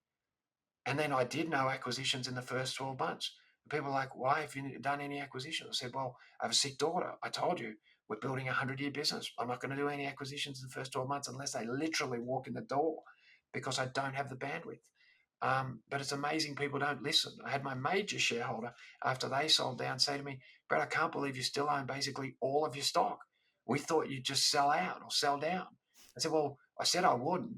And then I did no acquisitions in the first 12 months. People are like, why have you done any acquisitions? I said, well, I have a sick daughter. I told you, we're building a 100-year business. I'm not going to do any acquisitions in the first 12 months unless they literally walk in the door, because I don't have the bandwidth. But it's amazing people don't listen. I had my major shareholder, after they sold down, say to me, Brett, I can't believe you still own basically all of your stock. We thought you'd just sell out or sell down. I said, well, I said I wouldn't,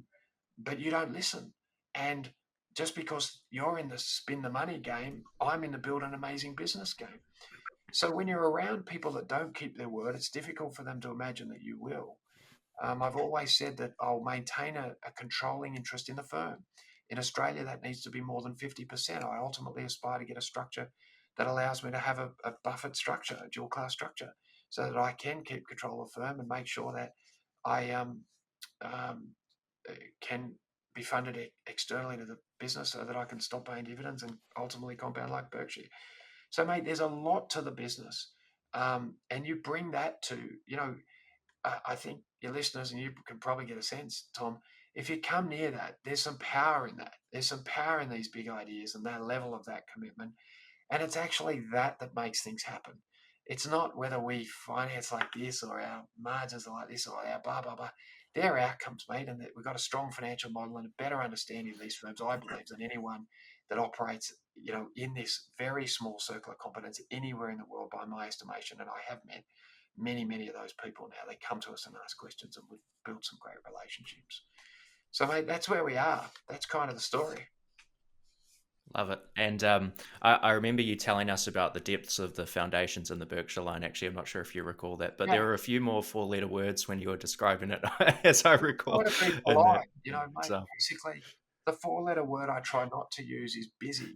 but you don't listen. And just because you're in the spin the money game, I'm in the build an amazing business game. So when you're around people that don't keep their word, it's difficult for them to imagine that you will. I've always said that I'll maintain a controlling interest in the firm. In Australia, that needs to be more than 50%. I ultimately aspire to get a structure that allows me to have a Buffett structure, a dual class structure, so that I can keep control of the firm and make sure that I can be funded externally to the business, so that I can stop paying dividends and ultimately compound like Berkshire. So, mate, there's a lot to the business. And you bring that to, I think your listeners, and you can probably get a sense, Tom, if you come near that, there's some power in that. There's some power in these big ideas and that level of that commitment. And it's actually that makes things happen. It's not whether we finance like this or our margins are like this or our blah, blah, blah. They're outcomes, mate, and that we've got a strong financial model and a better understanding of these firms, I believe, than anyone that operates, in this very small circle of competence anywhere in the world, by my estimation. And I have met many, many of those people now. They come to us and ask questions, and we've built some great relationships. So, mate, that's where we are. That's kind of the story. Love it. And I remember you telling us about the depths of the foundations in the Berkshire line. Actually, I'm not sure if you recall that, but Yeah. there were a few more four-letter words when you were describing it, as I Try recall to be in that polite, mate. example. Basically, the four-letter word I try not to use is busy,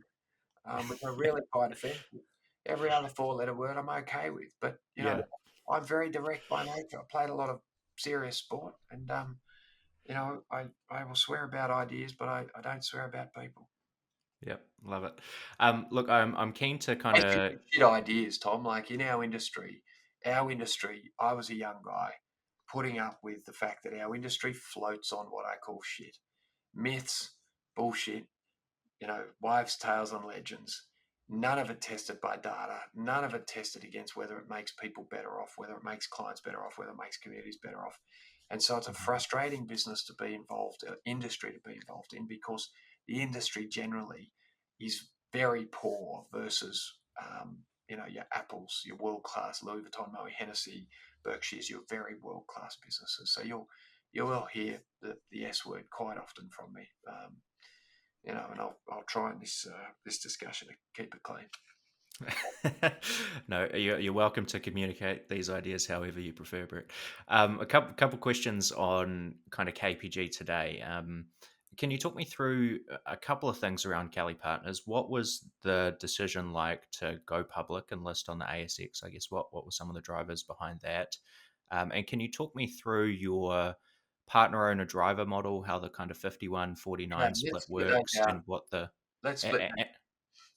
which I really find offensive. Every other four-letter word I'm okay with, but Yeah. I'm very direct by nature. I played a lot of serious sport, and I will swear about ideas, but I don't swear about people. Yep. Love it. Look, I'm keen to kind Basically, of. shit ideas, Tom. Like in our industry, I was a young guy putting up with the fact that our industry floats on what I call shit, myths, bullshit, wives' tales and legends. None of it tested by data. None of it tested against whether it makes people better off, whether it makes clients better off, whether it makes communities better off. And so it's a frustrating business to be involved, industry to be involved in, because the industry generally is very poor versus, your Apples, your world class Louis Vuitton, Moët Hennessy, Berkshire's, your very world class businesses. So you will hear the S word quite often from me. And I'll try in this discussion to keep it clean. No, you're welcome to communicate these ideas however you prefer, Brett. A couple questions on kind of KPG today. Can you talk me through a couple of things around Kelly Partners? What was the decision like to go public and list on the ASX? I guess what were some of the drivers behind that? And can you talk me through your partner owner driver model, how the kind of 51-49 Yeah, split let's split that works, down. and what the Let's a- split a- that. a-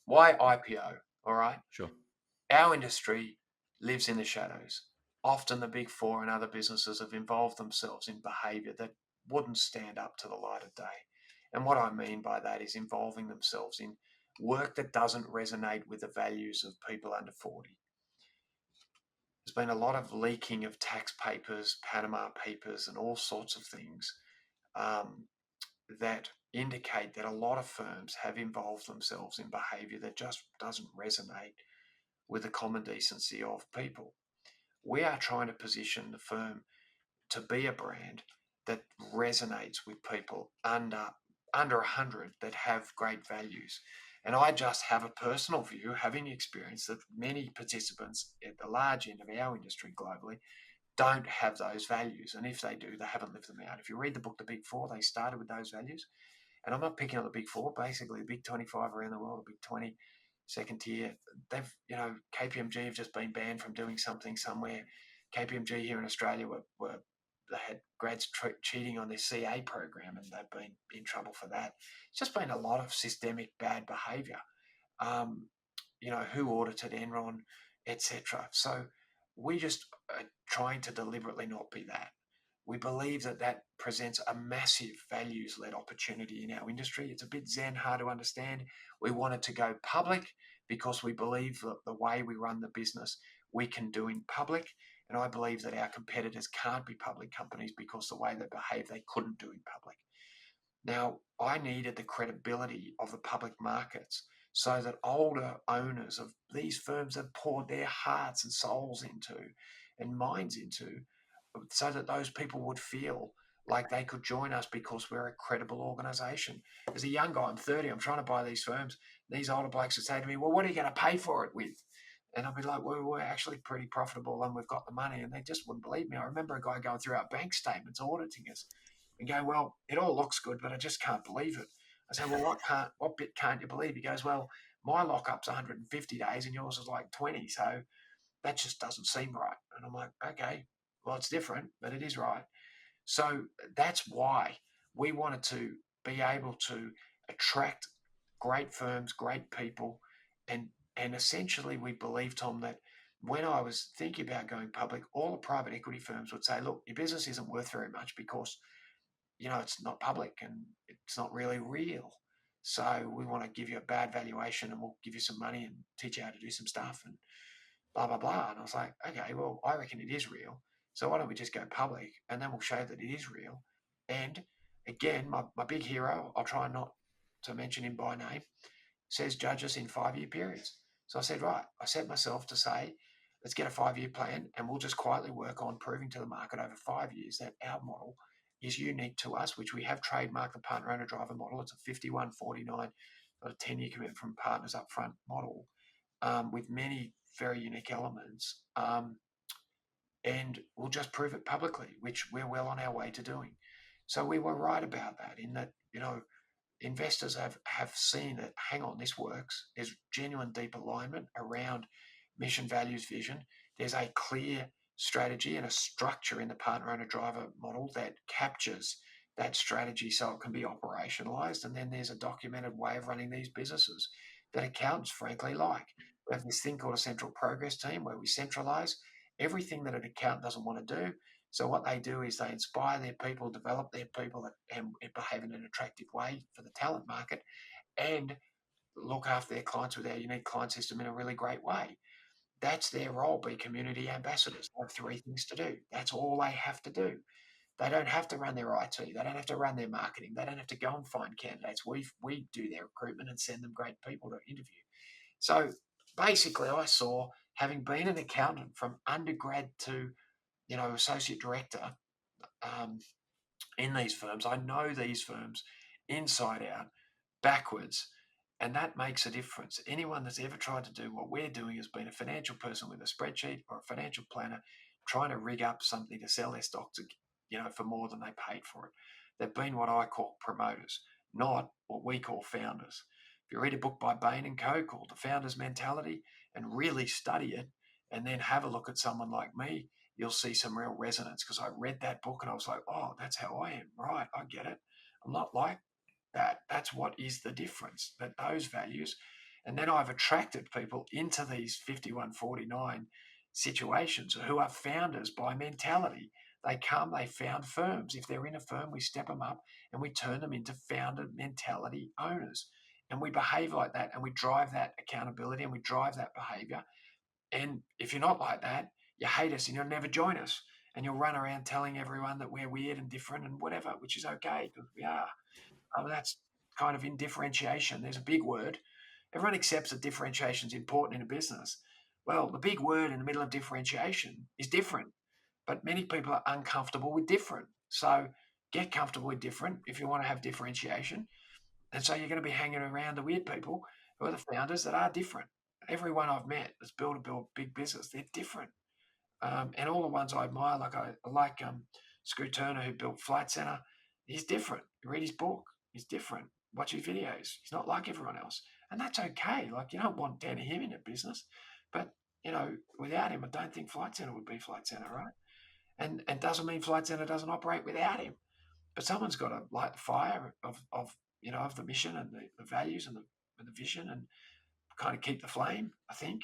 Why IPO? All right. sure. Our industry lives in the shadows. Often the big four and other businesses have involved themselves in behavior that wouldn't stand up to the light of day. And what I mean by that is involving themselves in work that doesn't resonate with the values of people under 40. There's been a lot of leaking of tax papers, Panama papers, and all sorts of things um, that indicate that a lot of firms have involved themselves in behavior that just doesn't resonate with the common decency of people. We are trying to position the firm to be a brand that resonates with people under 100 that have great values. And I just have a personal view, having experienced that many participants at the large end of our industry globally don't have those values. And if they do, they haven't lived them out. If you read the book The Big Four, they started with those values. And I'm not picking on the big four, basically the big 25 around the world, the big 20, second tier. They've, KPMG have just been banned from doing something somewhere. KPMG here in Australia they had grads cheating on their CA program, and they've been in trouble for that. It's just been a lot of systemic bad behaviour. Um, who audited Enron, etc. So we just are trying to deliberately not be that. We believe that presents a massive values-led opportunity in our industry. It's a bit zen, hard to understand. We wanted to go public because we believe that the way we run the business, we can do in public. And I believe that our competitors can't be public companies because the way they behave, they couldn't do in public. Now, I needed the credibility of the public markets so that older owners of these firms have poured their hearts and souls into and minds into, so that those people would feel like they could join us because we're a credible organization. As a young guy, I'm 30, I'm trying to buy these firms. These older blokes would say to me, well, what are you going to pay for it with? And I'd be like, well, we're actually pretty profitable and we've got the money. And they just wouldn't believe me. I remember a guy going through our bank statements, auditing us, and going, well, it all looks good, but I just can't believe it. I said, well, what bit can't you believe? He goes, well, my lockup's 150 days and yours is like 20. So that just doesn't seem right. And I'm like, okay, well, it's different, but it is right. So that's why we wanted to be able to attract great firms, great people, and essentially we believe, Tom, that when I was thinking about going public, all the private equity firms would say, look, your business isn't worth very much because it's not public and it's not really real. So we want to give you a bad valuation and we'll give you some money and teach you how to do some stuff and blah, blah, blah. And I was like, okay, well, I reckon it is real. So why don't we just go public and then we'll show that it is real. And again, my big hero, I'll try not to mention him by name, says judge us in 5-year periods. So I said, right, I set myself to say, let's get a 5-year plan and we'll just quietly work on proving to the market over 5 years that our model is unique to us, which we have trademarked the partner owner driver model. It's a 51-49, got a 10-year commitment from partners upfront model with many very unique elements. And we'll just prove it publicly, which we're well on our way to doing. So we were right about that in that, investors have seen that, hang on, this works. There's genuine deep alignment around mission, values, vision. There's a clear strategy and a structure in the partner owner driver model that captures that strategy so it can be operationalized. And then there's a documented way of running these businesses that accountants frankly like. We have this thing called a central progress team where we centralize everything that an accountant doesn't want to do. So what they do is they inspire their people, develop their people, and behave in an attractive way for the talent market, and look after their clients with our unique client system in a really great way. That's their role, be community ambassadors. They have 3 things to do. That's all they have to do. They don't have to run their IT. They don't have to run their marketing. They don't have to go and find candidates. We do their recruitment and send them great people to interview. So basically, I saw, having been an accountant from undergrad to associate director, um, in these firms. I know these firms inside out, backwards, and that makes a difference. Anyone that's ever tried to do what we're doing has been a financial person with a spreadsheet or a financial planner trying to rig up something to sell their stock to, for more than they paid for it. They've been what I call promoters, not what we call founders. If you read a book by Bain and Co. called The Founder's Mentality and really study it, and then have a look at someone like me, you'll see some real resonance, because I read that book and I was like, oh, that's how I am. Right, I get it. I'm not like that. That's what is the difference, that those values. And then I've attracted people into these 51-49 situations who are founders by mentality. They come, they found firms. If they're in a firm, we step them up and we turn them into founder mentality owners. And we behave like that and we drive that accountability and we drive that behavior. And if you're not like that, you hate us and you'll never join us. And you'll run around telling everyone that we're weird and different and whatever, which is okay because we are. That's kind of indifferentiation. There's a big word. Everyone accepts that differentiation is important in a business. Well, the big word in the middle of differentiation is different, but many people are uncomfortable with different. So get comfortable with different if you want to have differentiation. And so you're going to be hanging around the weird people who are the founders that are different. Everyone I've met that's built a big business, they're different. And all the ones I admire, like I like Screw Turner, who built Flight Center. He's different. You read his book, he's different. Watch his videos. He's not like everyone else. And that's okay. Like, you don't want down to him in a business. But, without him, I don't think Flight Center would be Flight Center, right? And doesn't mean Flight Center doesn't operate without him. But someone's got to light the fire of the mission and the values and the vision, and kind of keep the flame, I think.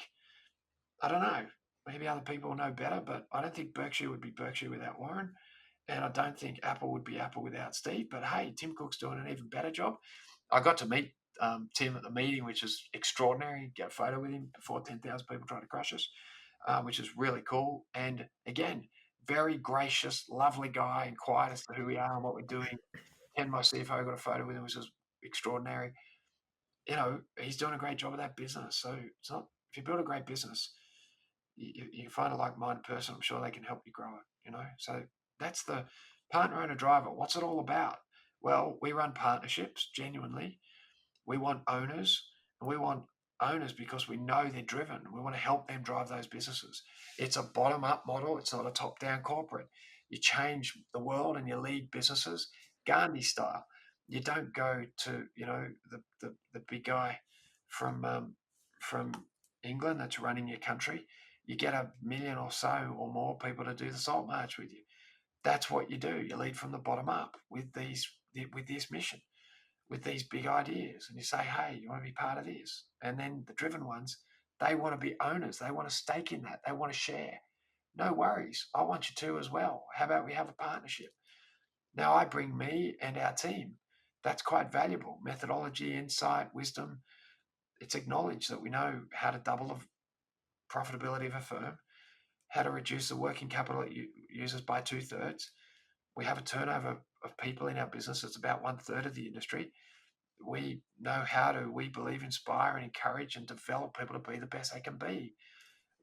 I don't know. Maybe other people know better, but I don't think Berkshire would be Berkshire without Warren. And I don't think Apple would be Apple without Steve. But hey, Tim Cook's doing an even better job. I got to meet Tim at the meeting, which is extraordinary. Get a photo with him before 10,000 people trying to crush us, which is really cool. And again, very gracious, lovely guy, and quiet as to who we are and what we're doing. Ken, my CFO, got a photo with him, which is extraordinary. He's doing a great job of that business. So it's not, if you build a great business, you find a like-minded person, I'm sure they can help you grow it, So that's the partner owner driver. What's it all about? Well, we run partnerships, genuinely. We want owners, and we want owners because we know they're driven. We want to help them drive those businesses. It's a bottom-up model. It's not a top-down corporate. You change the world and you lead businesses Gandhi style. You don't go to, the big guy from England that's running your country. You get 1 million or so or more people to do the salt march with you. That's what you do. You lead from the bottom up with this mission, with these big ideas, and you say, hey, you want to be part of this? And then the driven ones, they want to be owners. They want to stake in that. They want to share. No worries. I want you to as well. How about we have a partnership? Now I bring me and our team. That's quite valuable. Methodology, insight, wisdom. It's acknowledged that we know how to double the profitability of a firm, how to reduce the working capital it uses by 2/3. We have a turnover of people in our business that's about 1/3 of the industry. We know how to, we believe, inspire and encourage and develop people to be the best they can be.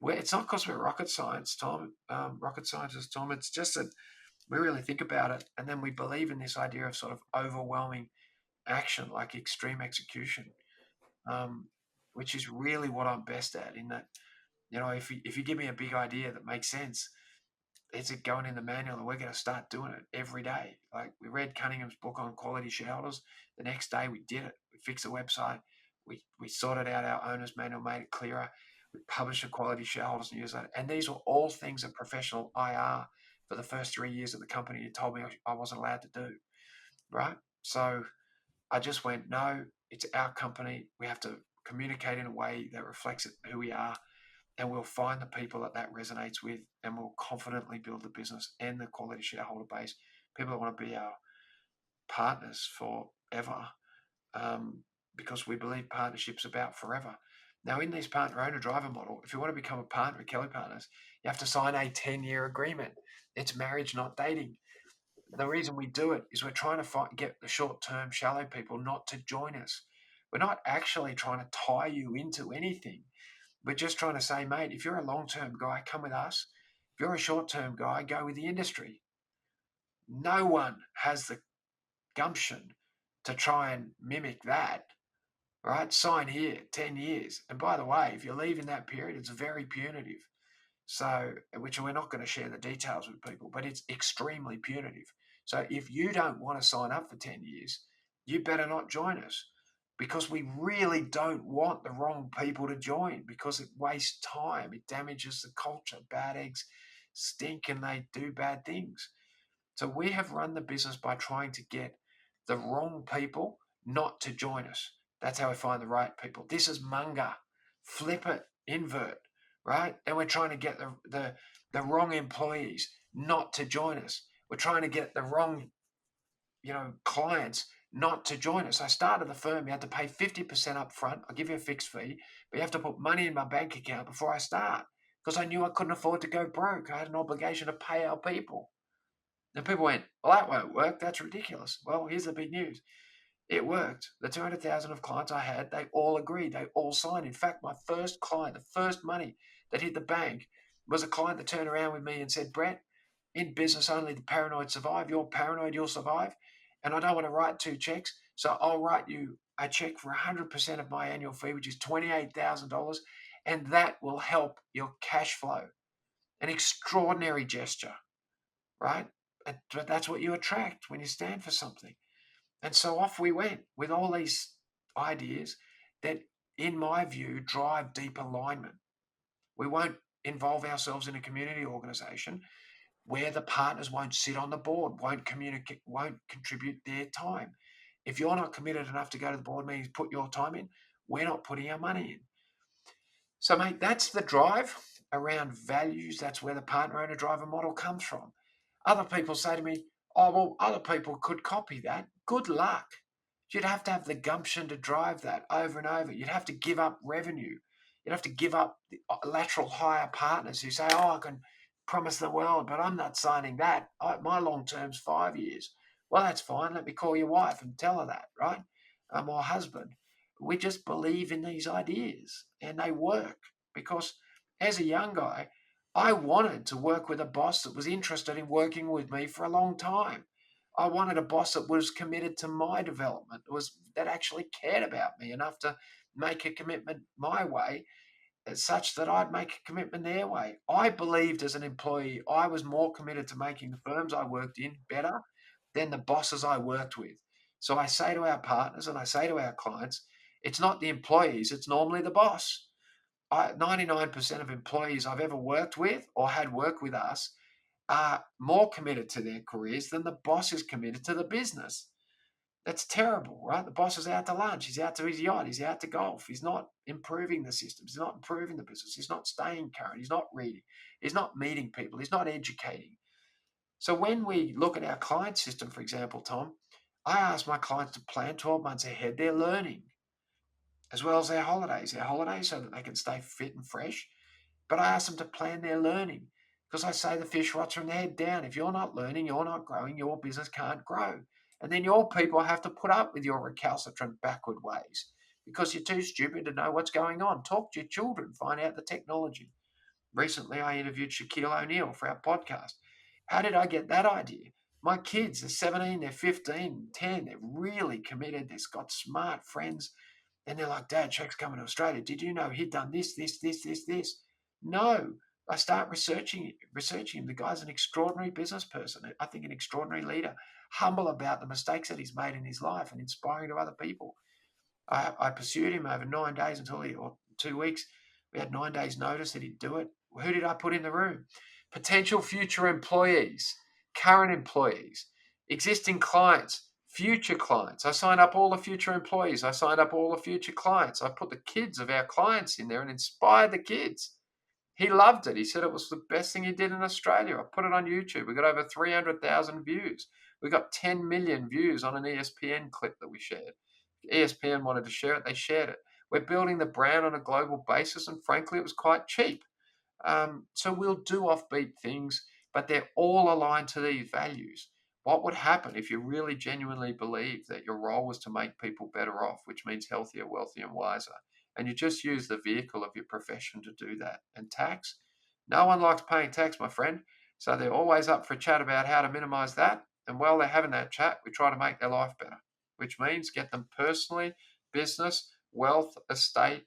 It's not because we're rocket science, Tom, rocket scientists, Tom. It's just that we really think about it, and then we believe in this idea of sort of overwhelming action, like extreme execution, um, which is really what I'm best at. In that, if you give me a big idea that makes sense, it's going in the manual, and we're going to start doing it every day. Like, we read Cunningham's book on quality shareholders. The next day we did it. We fixed the website. We sorted out our owner's manual, made it clearer. We published a quality shareholders newsletter. And these were all things that professional IR for the first 3 years of the company had told me I wasn't allowed to do, right? So I just went, no, it's our company. We have to communicate in a way that reflects who we are, and we'll find the people that resonates with, and we'll confidently build the business and the quality shareholder base, people that want to be our partners forever, because we believe partnership's about forever. Now, in this partner-owner-driver model, if you want to become a partner at Kelly Partners, you have to sign a 10-year agreement. It's marriage, not dating. The reason we do it is we're trying to get the short-term, shallow people not to join us. We're not actually trying to tie you into anything. We're just trying to say, mate, if you're a long-term guy, come with us. If you're a short-term guy, go with the industry. No one has the gumption to try and mimic that, right? Sign here, 10 years. And by the way, if you leave in that period, it's very punitive. So, which we're not going to share the details with people, but it's extremely punitive. So if you don't want to sign up for 10 years, you better not join us, because we really don't want the wrong people to join, because it wastes time. It damages the culture. Bad eggs stink and they do bad things. So we have run the business by trying to get the wrong people not to join us. That's how we find the right people. This is Munger. Flip it, invert, right? And we're trying to get the wrong employees not to join us. We're trying to get the wrong, clients not to join us. I started the firm. You had to pay 50% up front. I'll give you a fixed fee, but you have to put money in my bank account before I start, because I knew I couldn't afford to go broke. I had an obligation to pay our people. And people went, well, that won't work. That's ridiculous. Well, here's the big news. It worked. The 200,000 of clients I had, they all agreed. They all signed. In fact, my first client, the first money that hit the bank, was a client that turned around with me and said, Brett, in business, only the paranoid survive. You're paranoid, you'll survive. And I don't want to write 2 checks. So I'll write you a check for 100% of my annual fee, which is $28,000. And that will help your cash flow. An extraordinary gesture, right? But that's what you attract when you stand for something. And so off we went with all these ideas that, in my view, drive deep alignment. We won't involve ourselves in a community organisation where the partners won't sit on the board, won't communicate, won't contribute their time. If you're not committed enough to go to the board meetings, put your time in, we're not putting our money in. So, mate, that's the drive around values. That's where the partner-owner-driver model comes from. Other people say to me, oh, well, other people could copy that. Good luck. You'd have to have the gumption to drive that over and over. You'd have to give up revenue. You'd have to give up the lateral hire partners who say, oh, I can promise the world, but I'm not signing that. My long term's 5 years. Well, that's fine. Let me call your wife and tell her that, right? Or husband. We just believe in these ideas, and they work, because as a young guy, I wanted to work with a boss that was interested in working with me for a long time. I wanted a boss that was committed to my development, that actually cared about me enough to make a commitment my way, such that I'd make a commitment their way. I believed as an employee I was more committed to making the firms I worked in better than the bosses I worked with. So I say to our partners and I say to our clients, it's not the employees, it's normally the boss. 99% of employees I've ever worked with or had work with us are more committed to their careers than the boss is committed to the business. That's terrible, right? The boss is out to lunch. He's out to his yacht. He's out to golf. He's not improving the systems. He's not improving the business. He's not staying current. He's not reading. He's not meeting people. He's not educating. So when we look at our client system, for example, Tom, I ask my clients to plan 12 months ahead their learning as well as their holidays so that they can stay fit and fresh. But I ask them to plan their learning because I say the fish rots from the head down. If you're not learning, you're not growing, your business can't grow. And then your people have to put up with your recalcitrant backward ways because you're too stupid to know what's going on. Talk to your children, find out the technology. Recently, I interviewed Shaquille O'Neal for our podcast. How did I get that idea? My kids, they're 17, they're 15, 10, they're really committed. They've got smart friends. And they're like, Dad, Shaq's coming to Australia. Did you know he'd done this, this, this, this, this? No. I start researching him. The guy's an extraordinary business person. I think an extraordinary leader, humble about the mistakes that he's made in his life and inspiring to other people. I pursued him over 9 days or 2 weeks. We had 9 days notice that he'd do it. Who did I put in the room? Potential future employees, current employees, existing clients, future clients. I signed up all the future employees. I signed up all the future clients. I put the kids of our clients in there and inspired the kids. He loved it. He said it was the best thing he did in Australia. I put it on YouTube. We got over 300,000 views. We got 10 million views on an ESPN clip that we shared. ESPN wanted to share it. They shared it. We're building the brand on a global basis, and frankly, it was quite cheap. So we'll do offbeat things, but they're all aligned to these values. What would happen if you really genuinely believed that your role was to make people better off, which means healthier, wealthier, and wiser? And you just use the vehicle of your profession to do that. And tax, no one likes paying tax, my friend. So they're always up for a chat about how to minimize that. And while they're having that chat, we try to make their life better, which means get them personally, business, wealth, estate,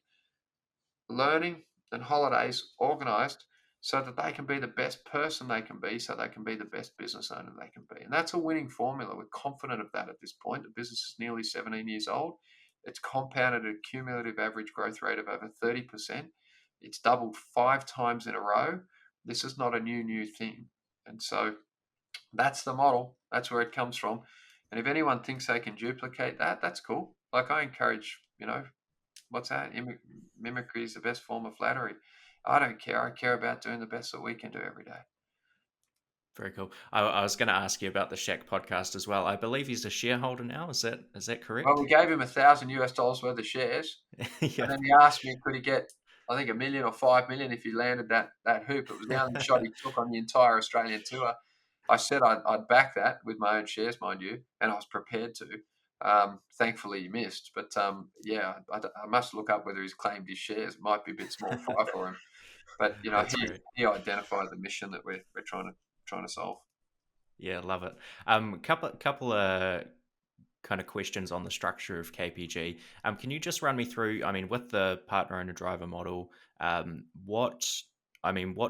learning, and holidays organized so that they can be the best person they can be, so they can be the best business owner they can be. And that's a winning formula. We're confident of that at this point. The business is nearly 17 years old. It's compounded a cumulative average growth rate of over 30%. It's doubled 5 times in a row. This is not a new thing. And so that's the model. That's where it comes from. And if anyone thinks they can duplicate that, that's cool. Like I encourage, what's that? Mimicry is the best form of flattery. I don't care. I care about doing the best that we can do every day. Very cool. I was going to ask you about the Shaq podcast as well. I believe he's a shareholder now. Is that correct? Well, we gave him $1,000 worth of shares, Yeah. and then he asked me, could he get, I think, $1 million or $5 million if he landed that hoop. It was the only shot he took on the entire Australian tour. I said I'd back that with my own shares, mind you, and I was prepared to. Thankfully, he missed, but yeah, I must look up whether he's claimed his shares. It might be a bit small fry for him, but That's great. he identified the mission that we're trying to solve. Yeah, love it. Couple of kind of questions on the structure of KPG. Can you just run me through? I mean, with the partner owner driver model, what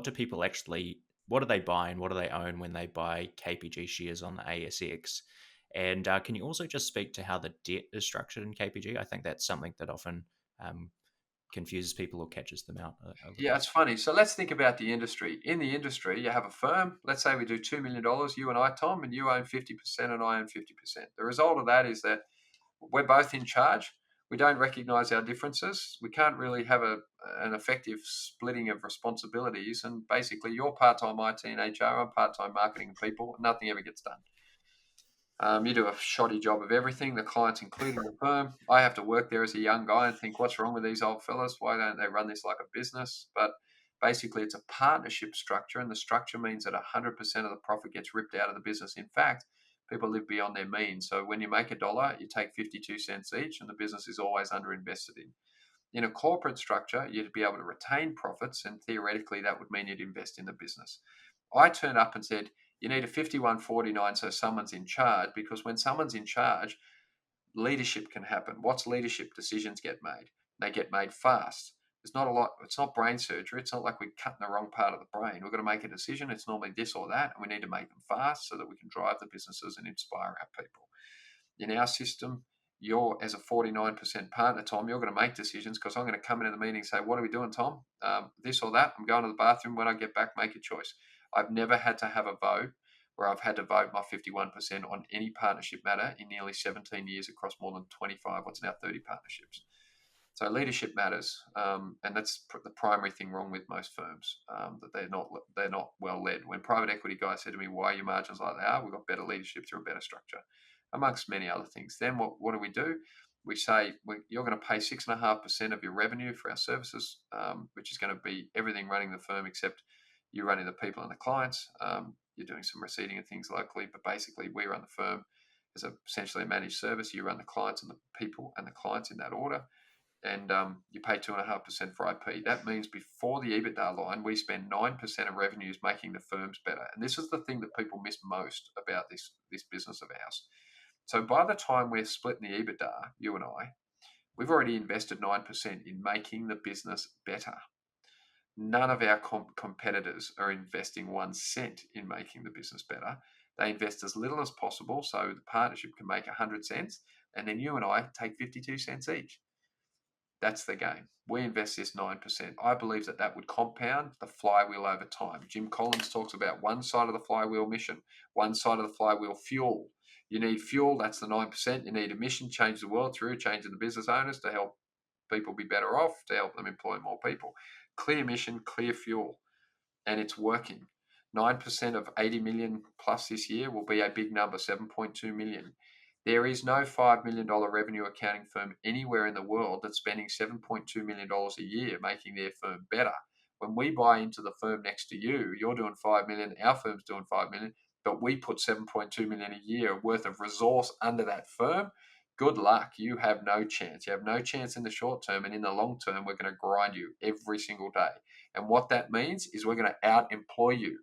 do people actually? What do they buy and what do they own when they buy KPG shares on the ASX? And can you also just speak to how the debt is structured in KPG? I think that's something that often confuses people or catches them out a little Yeah, bit. it's funny. So let's think about the industry. In the industry, you have a firm. Let's say we do $2 million, you and I, Tom, and you own 50% and I own 50%. The result of that is that we're both in charge. We don't recognize our differences. We can't really have an effective splitting of responsibilities. And basically, you're part-time IT and HR, I'm part-time marketing and people. Nothing ever gets done. You do a shoddy job of everything, the clients including the firm. I have to work there as a young guy and think, what's wrong with these old fellas? Why don't they run this like a business? But basically, it's a partnership structure, and the structure means that 100% of the profit gets ripped out of the business. In fact, people live beyond their means. So when you make $1, you take 52 cents each, and the business is always underinvested in. In a corporate structure, you'd be able to retain profits, and theoretically, that would mean you'd invest in the business. I turned up and said, you need a 5149 so someone's in charge, because when someone's in charge, leadership can happen. What's leadership? Decisions get made. They get made fast. There's not a lot. It's not brain surgery. It's not like we're cutting the wrong part of the brain. We've got to make a decision. It's normally this or that, and we need to make them fast so that we can drive the businesses and inspire our people. In our system, you're, as a 49% partner, Tom, you're going to make decisions, because I'm going to come into the meeting and say, what are we doing, Tom? This or that. I'm going to the bathroom. When I get back, make a choice. I've never had to have a vote where I've had to vote my 51% on any partnership matter in nearly 17 years across more than 25, what's now 30 partnerships. So leadership matters, and that's the primary thing wrong with most firms, that they're not well led. When private equity guys said to me, "Why are your margins like they are?" We've got better leadership through a better structure, amongst many other things. Then what do? We say you're going to pay 6.5% of your revenue for our services, which is going to be everything running the firm except you running the people and the clients. You're doing some receiving and things locally, but basically we run the firm as essentially a managed service. You run the clients and the people and the clients in that order, and you pay 2.5% for IP. That means before the EBITDA line, we spend 9% of revenues making the firms better. And this is the thing that people miss most about this business of ours. So by the time we're splitting the EBITDA, you and I, we've already invested 9% in making the business better. None of our competitors are investing 1 cent in making the business better. They invest as little as possible so the partnership can make 100 cents, and then you and I take 52 cents each. That's the game. We invest this 9%. I believe that would compound the flywheel over time. Jim Collins talks about one side of the flywheel mission, one side of the flywheel fuel. You need fuel, that's the 9%. You need a mission, change the world through changing the business owners to help people be better off, to help them employ more people. Clear mission, clear fuel, and it's working. 9% of 80 million plus this year will be a big number, 7.2 million. There is no $5 million revenue accounting firm anywhere in the world that's spending $7.2 million a year making their firm better. When we buy into the firm next to you, you're doing $5 million, our firm's doing $5 million, but we put $7.2 million a year worth of resource under that firm. Good luck. You have no chance. You have no chance in the short term, and in the long term, we're going to grind you every single day. And what that means is we're going to out-employ you.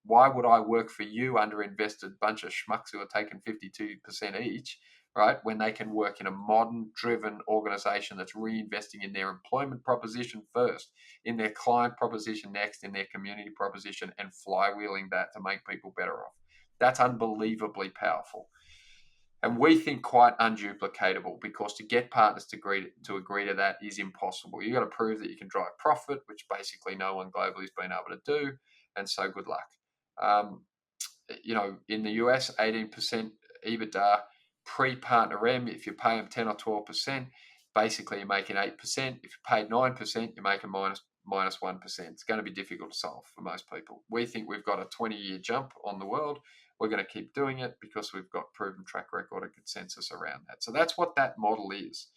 Why would I work for you, underinvested bunch of schmucks who are taking 52% each, right, when they can work in a modern, driven organization that's reinvesting in their employment proposition first, in their client proposition next, in their community proposition, and flywheeling that to make people better off? That's unbelievably powerful. And we think quite unduplicatable, because to get partners to agree to that is impossible. You've got to prove that you can drive profit, which basically no one globally has been able to do. And so good luck. In the US, 18% EBITDA pre-partner M. If you pay them 10 or 12%, basically you're making 8%. If you paid 9%, you're making minus 1%. It's going to be difficult to solve for most people. We think we've got a 20-year jump on the world. We're going to keep doing it because we've got proven track record and consensus around that. So that's what that model is.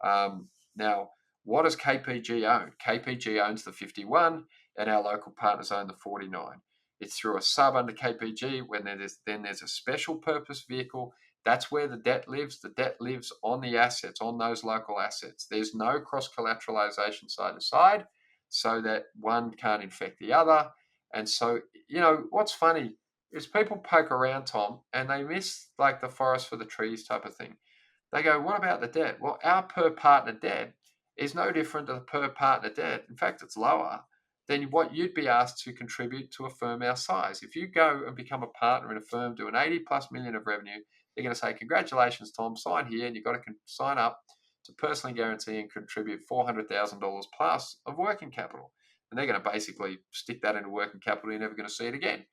Now, what does KPG own? KPG owns the 51, and our local partners own the 49. It's through a sub under KPG. When there's a special purpose vehicle. That's where the debt lives. The debt lives on the assets, on those local assets. There's no cross-collateralization side to side, so that one can't infect the other. And so, what's funny is people poke around, Tom, and they miss like the forest for the trees type of thing. They go, what about the debt? Well, our per partner debt is no different to the per partner debt. In fact, it's lower than what you'd be asked to contribute to a firm our size. If you go and become a partner in a firm doing 80 plus million of revenue, they're going to say, congratulations, Tom, sign here, and you've got to sign up to personally guarantee and contribute $400,000 plus of working capital. And they're going to basically stick that into working capital. You're never going to see it again,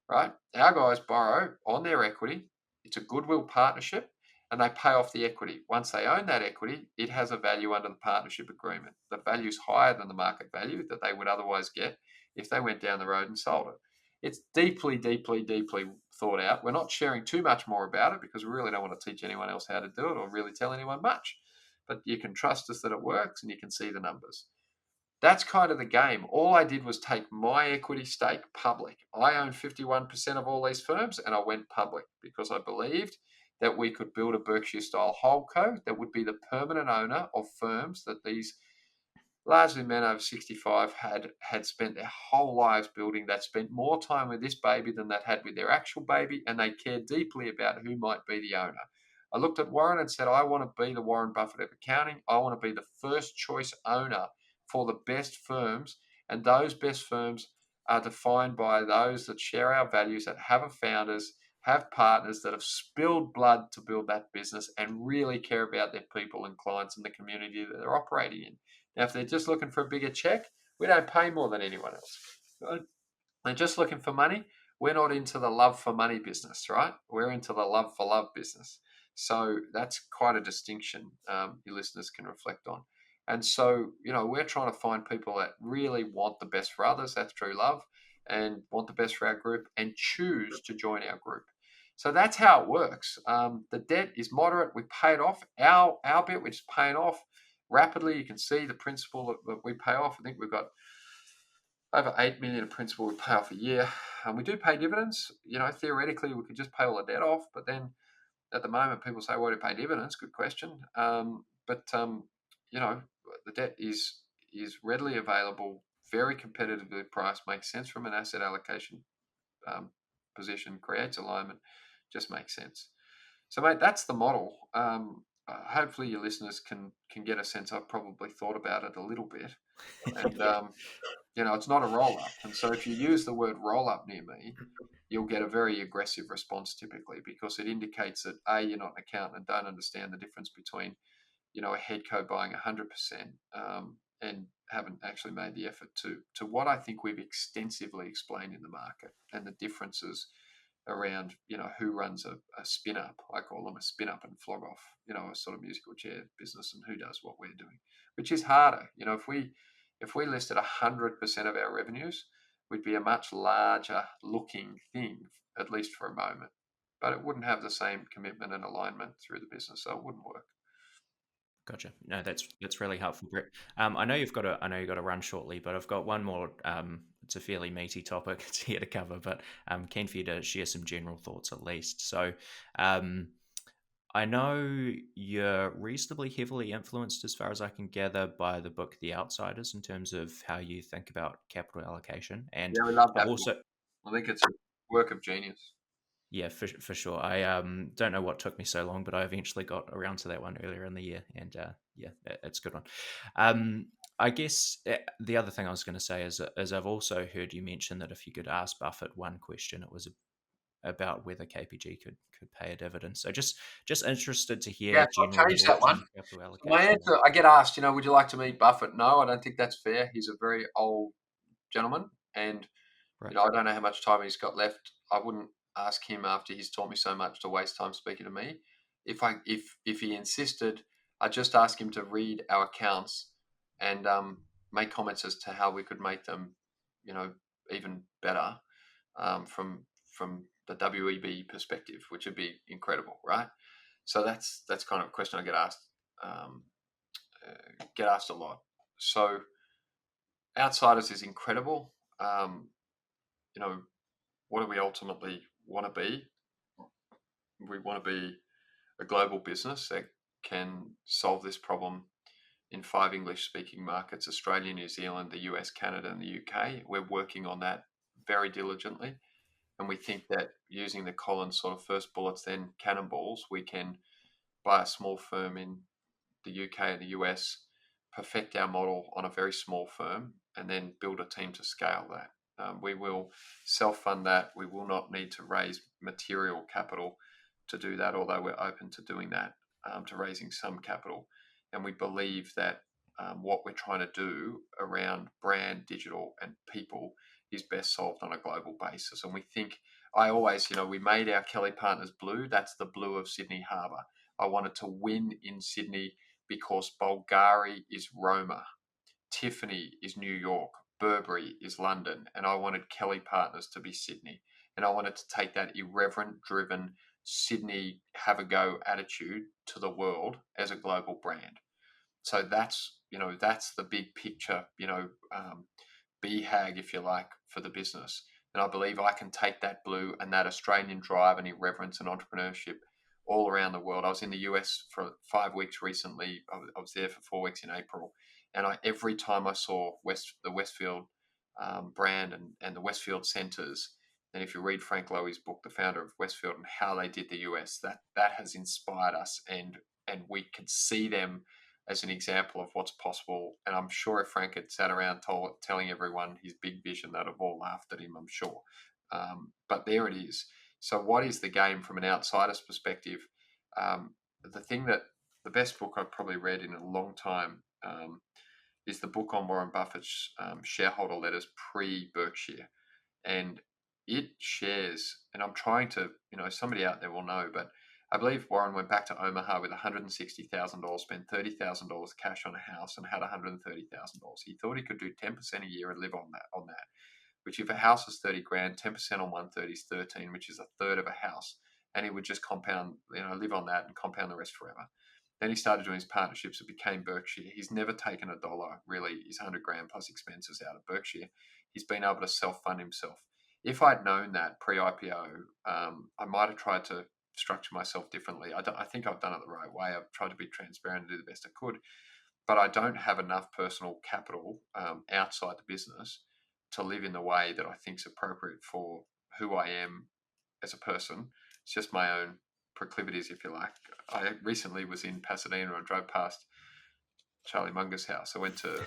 right? Our guys borrow on their equity. It's a goodwill partnership, and they pay off the equity. Once they own that equity, it has a value under the partnership agreement. The value is higher than the market value that they would otherwise get if they went down the road and sold it. It's deeply, deeply, deeply thought out. We're not sharing too much more about it because we really don't want to teach anyone else how to do it or really tell anyone much. But you can trust us that it works, and you can see the numbers. That's kind of the game. All I did was take my equity stake public. I own 51% of all these firms, and I went public because I believed that we could build a Berkshire-style holdco that would be the permanent owner of firms that these largely men over 65 had spent their whole lives building, that spent more time with this baby than that had with their actual baby, and they cared deeply about who might be the owner. I looked at Warren and said, I want to be the Warren Buffett of accounting. I want to be the first choice owner for the best firms, and those best firms are defined by those that share our values, that have founders, have partners that have spilled blood to build that business and really care about their people and clients and the community that they're operating in. Now, if they're just looking for a bigger check, we don't pay more than anyone else. They're just looking for money. We're not into the love for money business, right? We're into the love for love business. So that's quite a distinction your listeners can reflect on. And so, we're trying to find people that really want the best for others. That's true love, and want the best for our group and choose to join our group. So that's how it works. The debt is moderate. We pay it off. Our bit, which is paying off rapidly. You can see the principal that we pay off. I think we've got over 8 million of principal we pay off a year. And we do pay dividends. Theoretically, we could just pay all the debt off. But then at the moment, people say, why do you pay dividends? Good question. The debt is readily available, very competitively priced, makes sense from an asset allocation position, creates alignment, just makes sense. So, mate, that's the model. Hopefully, your listeners can get a sense. I've probably thought about it a little bit, and it's not a roll up. And so, if you use the word roll up near me, you'll get a very aggressive response typically, because it indicates that A, you're not an accountant and don't understand the difference between a head co buying 100% and haven't actually made the effort to what I think we've extensively explained in the market, and the differences around who runs a spin up. I call them a spin up and flog off, a sort of musical chair business, and who does what we're doing, which is harder. If we listed 100% of our revenues, we'd be a much larger looking thing, at least for a moment, but it wouldn't have the same commitment and alignment through the business, so it wouldn't work. Gotcha. No, that's really helpful, Brett. I know you've got to run shortly, but I've got one more. It's a fairly meaty topic it's here to cover, but I'm keen for you to share some general thoughts at least. So, I know you're reasonably heavily influenced, as far as I can gather, by the book The Outsiders in terms of how you think about capital allocation, and Yeah, we love I've that book. also I think it's a work of genius. yeah, for sure. I don't know what took me so long, but I eventually got around to that one earlier in the year, and yeah, it's a good one. I guess the other thing I was going to say is I've also heard you mention that if you could ask Buffett one question, it was about whether KPG could pay a dividend. So just interested to Yeah, hear so I've general changed that thoughts one. on capital My allocation. answer, I get asked, would you like to meet Buffett? No, I don't think that's fair. He's a very old gentleman, and Right. I don't know how much time he's got left. I wouldn't ask him after he's taught me so much to waste time speaking to me. If he insisted, I'd just ask him to read our accounts and make comments as to how we could make them, even better from the WEB perspective, which would be incredible, right? So that's kind of a question I um, get asked a lot. So Outsiders is incredible. You know, what do we ultimately want to be? We want to be a global business that can solve this problem in 5 English speaking markets: Australia, New Zealand, the US, Canada, and the UK. We're working on that very diligently. And we think that using the Collins sort of first bullets, then cannonballs, we can buy a small firm in the UK and the US, perfect our model on a very small firm, and then build a team to scale that. We will self fund that. We will not need to raise material capital to do that, although we're open to doing that, to raising some capital. And we believe that what we're trying to do around brand, digital, and people is best solved on a global basis. And we think, I always, we made our Kelly Partners blue. That's the blue of Sydney Harbour. I wanted to win in Sydney because Bulgari is Roma, Tiffany is New York, Burberry is London, and I wanted Kelly Partners to be Sydney. And I wanted to take that irreverent, driven Sydney have a go attitude to the world as a global brand. So that's the big picture, BHAG, if you like, for the business. And I believe I can take that blue and that Australian drive and irreverence and entrepreneurship all around the world. I was in the US for 5 weeks recently. I was there for 4 weeks in April. And every time I saw the Westfield brand and the Westfield centers, and if you read Frank Lowy's book, the founder of Westfield, and how they did the US, that has inspired us, and we can see them as an example of what's possible. And I'm sure if Frank had sat around telling everyone his big vision, they'd have all laughed at him, I'm sure. But there it is. So what is the game from an outsider's perspective? The best book I've probably read in a long time is the book on Warren Buffett's shareholder letters pre-Berkshire. And it shares, and I'm trying to, somebody out there will know, but I believe Warren went back to Omaha with $160,000, spent $30,000 cash on a house, and had $130,000. He thought he could do 10% a year and live on that. Which, if a house is 30 grand, 10% on 130 is 13, which is a third of a house, and he would just compound, live on that and compound the rest forever. Then he started doing his partnerships. It became Berkshire. He's never taken a dollar, really, his 100 grand plus expenses out of Berkshire. He's been able to self-fund himself. If I'd known that pre-IPO, I might have tried to structure myself differently. I think I've done it the right way. I've tried to be transparent and do the best I could, but I don't have enough personal capital outside the business to live in the way that I think is appropriate for who I am as a person. It's just my own proclivities, if you like. I recently was in Pasadena and drove past Charlie Munger's house. I went to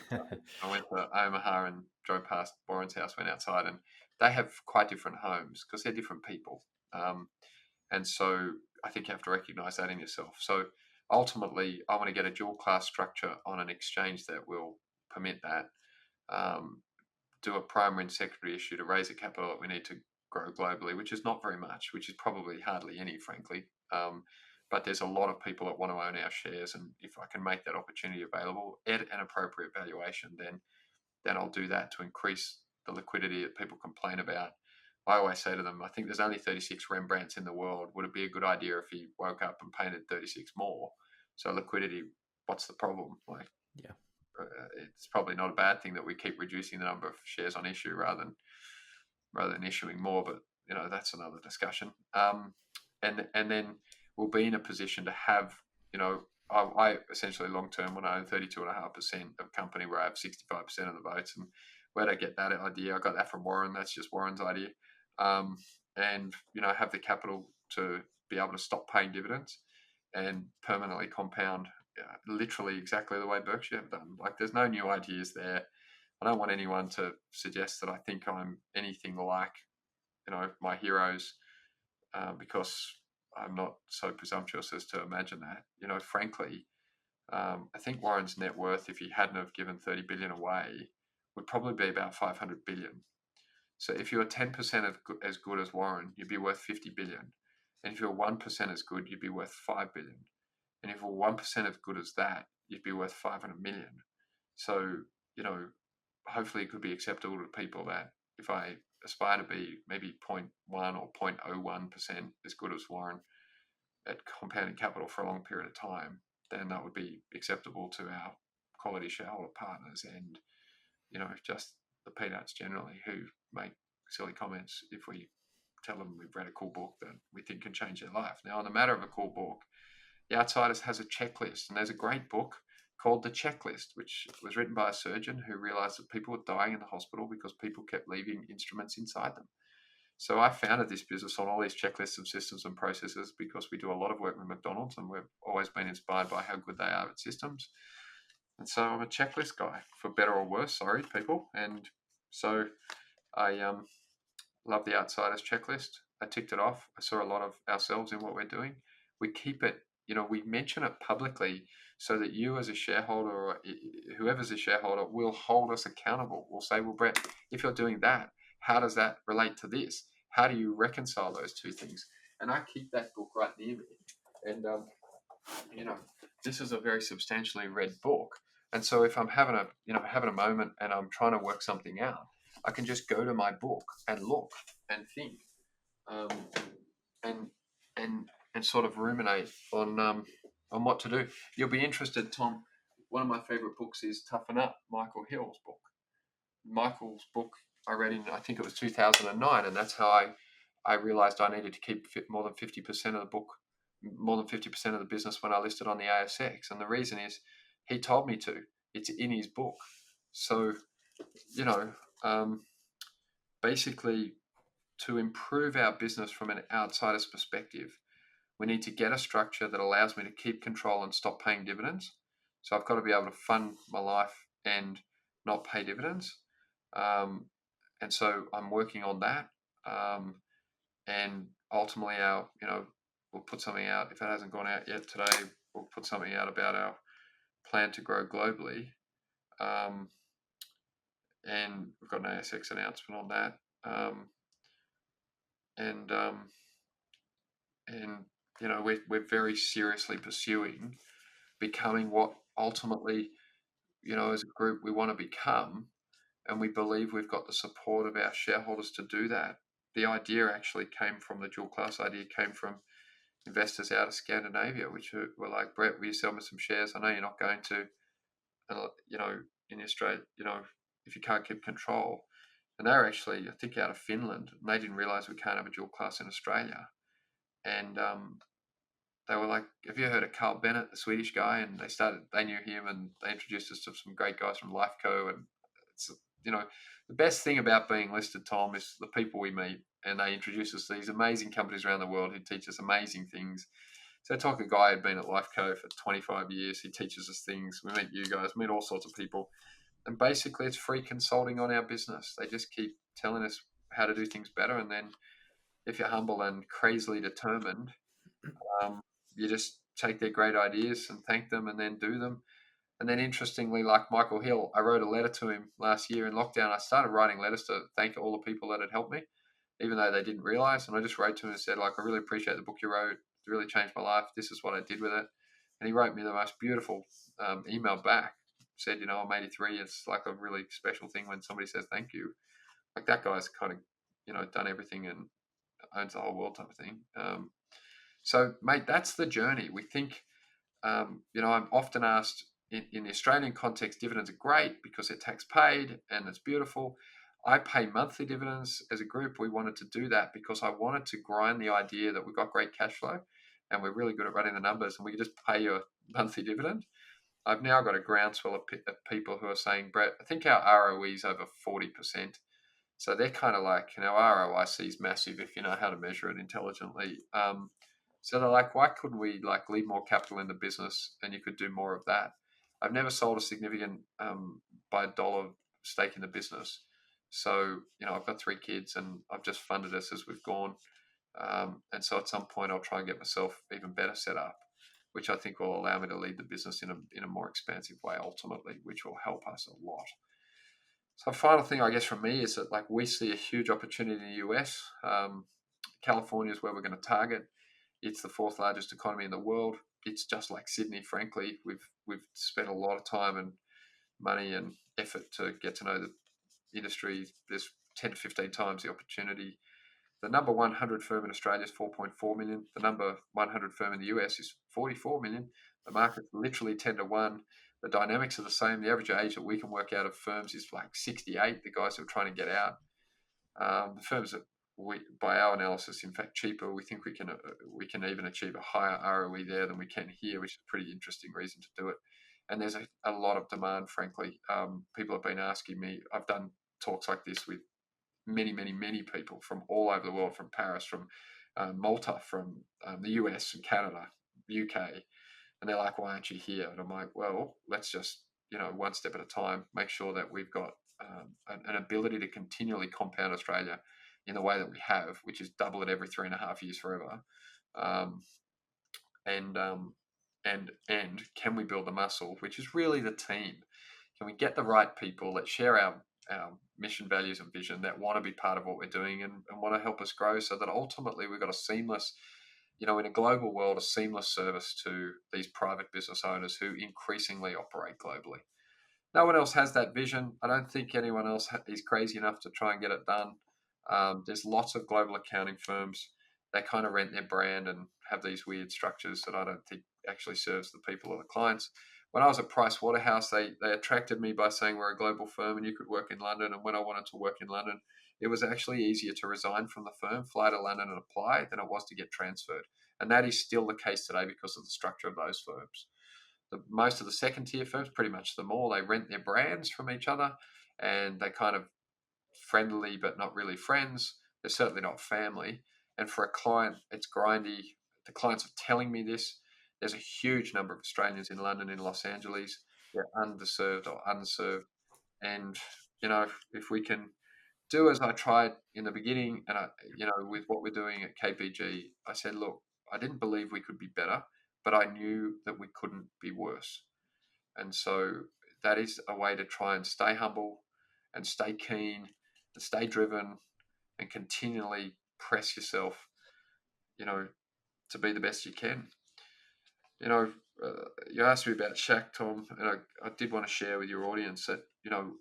Omaha and drove past Warren's house, went outside, and they have quite different homes because they're different people. And so I think you have to recognize that in yourself. So ultimately, I want to get a dual class structure on an exchange that will permit that. Do a primary and secondary issue to raise the capital that we need to grow globally, which is not very much, which is probably hardly any, frankly. But there's a lot of people that want to own our shares, and if I can make that opportunity available at an appropriate valuation, then I'll do that to increase the liquidity that people complain about. I always say to them, I think there's only 36 Rembrandts in the world. Would it be a good idea if he woke up and painted 36 more? So liquidity, what's the problem? Yeah. It's probably not a bad thing that we keep reducing the number of shares on issue rather than issuing more. But that's another discussion. And then we'll be in a position to have, I essentially long term when I own 32.5% of a company where I have 65% of the votes. And where did I get that idea? I got that from Warren. That's just Warren's idea. And have the capital to be able to stop paying dividends and permanently compound, literally exactly the way Berkshire have done. There's no new ideas there. I don't want anyone to suggest that I think I'm anything like, my heroes, because I'm not so presumptuous as to imagine that. Frankly, I think Warren's net worth, if he hadn't have given 30 billion away, would probably be about 500 billion. So if you were 10% as good as Warren, you'd be worth 50 billion. And if you're 1% as good, you'd be worth 5 billion. And if you're 1% as good as that, you'd be worth 500 million. So, hopefully it could be acceptable to people that if I aspire to be maybe 0.1 or 0.01% as good as Warren at compounding capital for a long period of time, then that would be acceptable to our quality shareholder partners and, just the peanuts generally who make silly comments if we tell them we've read a cool book that we think can change their life. Now, on the matter of a cool book, The Outsiders has a checklist, and there's a great book called The Checklist, which was written by a surgeon who realized that people were dying in the hospital because people kept leaving instruments inside them. So I founded this business on all these checklists of systems and processes because we do a lot of work with McDonald's and we've always been inspired by how good they are at systems. And so I'm a checklist guy, for better or worse, sorry, people. And so I love The Outsiders checklist. I ticked it off. I saw a lot of ourselves in what we're doing. We keep it, we mention it publicly so that you as a shareholder or whoever's a shareholder will hold us accountable. We'll say, well, Brett, if you're doing that, how does that relate to this? How do you reconcile those two things? And I keep that book right near me. And, this is a very substantially read book. And so if I'm having a moment and I'm trying to work something out, I can just go to my book and look and think, and sort of ruminate on what to do. You'll be interested, Tom. One of my favorite books is Toughen Up, Michael Hill's book. Michael's book I read in, I think it was 2009, and that's how I realized I needed to keep more than 50% of the book, more than 50% of the business when I listed on the ASX. And the reason is he told me to. It's in his book. So, basically, to improve our business from an outsider's perspective, we need to get a structure that allows me to keep control and stop paying dividends. So I've got to be able to fund my life and not pay dividends. And so I'm working on that. And ultimately we'll put something out. If it hasn't gone out yet today, we'll put something out about our plan to grow globally. And we've got an ASX announcement on that. And we're very seriously pursuing becoming what ultimately, as a group we want to become, and we believe we've got the support of our shareholders to do that. The idea actually came from the dual class idea, came from investors out of Scandinavia, which were like, Brett, will you sell me some shares? I know you're not going to, in Australia, if you can't keep control. And they're actually, I think, out of Finland, and they didn't realize we can't have a dual class in Australia. And they were like, have you heard of Carl Bennett, the Swedish guy? And they knew him, and they introduced us to some great guys from Lifeco. And it's, the best thing about being listed, Tom, is the people we meet. And they introduce us to these amazing companies around the world who teach us amazing things. So I talk to a guy who'd been at Lifeco for 25 years. He teaches us things. We meet you guys, meet all sorts of people. And basically, it's free consulting on our business. They just keep telling us how to do things better. And then if you're humble and crazily determined, um, you just take their great ideas and thank them and then do them. And then interestingly, like Michael Hill, I wrote a letter to him last year in lockdown. I started writing letters to thank all the people that had helped me, even though they didn't realize. And I just wrote to him and said, like, I really appreciate the book you wrote. It really changed my life. This is what I did with it. And he wrote me the most beautiful email back. Said, I'm 83. It's like a really special thing when somebody says thank you. Like that guy's kind of, done everything and owns the whole world type of thing. So, mate, that's the journey. We think, I'm often asked in the Australian context, dividends are great because they're tax paid and it's beautiful. I pay monthly dividends. As a group, we wanted to do that because I wanted to grind the idea that we've got great cash flow and we're really good at running the numbers and we can just pay you a monthly dividend. I've now got a groundswell of people who are saying, Brett, I think our ROE is over 40%. So they're kind of like, ROIC is massive if you know how to measure it intelligently. So they're like, why couldn't we leave more capital in the business and you could do more of that? I've never sold a significant by dollar stake in the business. So, I've got 3 kids and I've just funded us as we've gone. And so at some point I'll try and get myself even better set up, which I think will allow me to lead the business in a more expansive way ultimately, which will help us a lot. So final thing, I guess, from me is that we see a huge opportunity in the US. California is where we're going to target. It's the 4th largest economy in the world. It's just like Sydney, frankly. We've spent a lot of time and money and effort to get to know the industry. There's 10 to 15 times the opportunity. The number 100 firm in Australia is 4.4 million. The number 100 firm in the US is 44 million. The market's literally 10 to 1. The dynamics are the same. The average age that we can work out of firms is like 68, the guys who are trying to get out. The firms that by our analysis, in fact, cheaper. We think we can even achieve a higher ROE there than we can here, which is a pretty interesting reason to do it. And there's a lot of demand, frankly. People have been asking me. I've done talks like this with many, many, many people from all over the world, from Paris, from Malta, from the US and Canada, UK. And they're like, why aren't you here? And I'm like, well, let's just, one step at a time, make sure that we've got an ability to continually compound Australia in the way that we have, which is double it every 3.5 years forever. And can we build the muscle, which is really the team? Can we get the right people that share our mission, values, and vision, that want to be part of what we're doing and want to help us grow, so that ultimately we've got a seamless, in a global world, a seamless service to these private business owners who increasingly operate globally. No one else has that vision. I don't think anyone else is crazy enough to try and get it done. There's lots of global accounting firms. They kind of rent their brand and have these weird structures that I don't think actually serves the people or the clients. When I was at Price Waterhouse, they attracted me by saying we're a global firm and you could work in London. And when I wanted to work in London, it was actually easier to resign from the firm, fly to London and apply, than it was to get transferred. And that is still the case today because of the structure of those firms. Most of the second tier firms, pretty much them all, they rent their brands from each other and they kind of friendly but not really friends. They're certainly not family. And for a client, it's grindy. The clients are telling me this. There's a huge number of Australians in London, in Los Angeles. They're underserved or unserved. And, if we can do as I tried in the beginning, and with what we're doing at KPG, I said, look, I didn't believe we could be better, but I knew that we couldn't be worse. And so that is a way to try and stay humble and stay keen and stay driven and continually press yourself, to be the best you can. You know, you asked me about Shaq, Tom, and I did want to share with your audience that,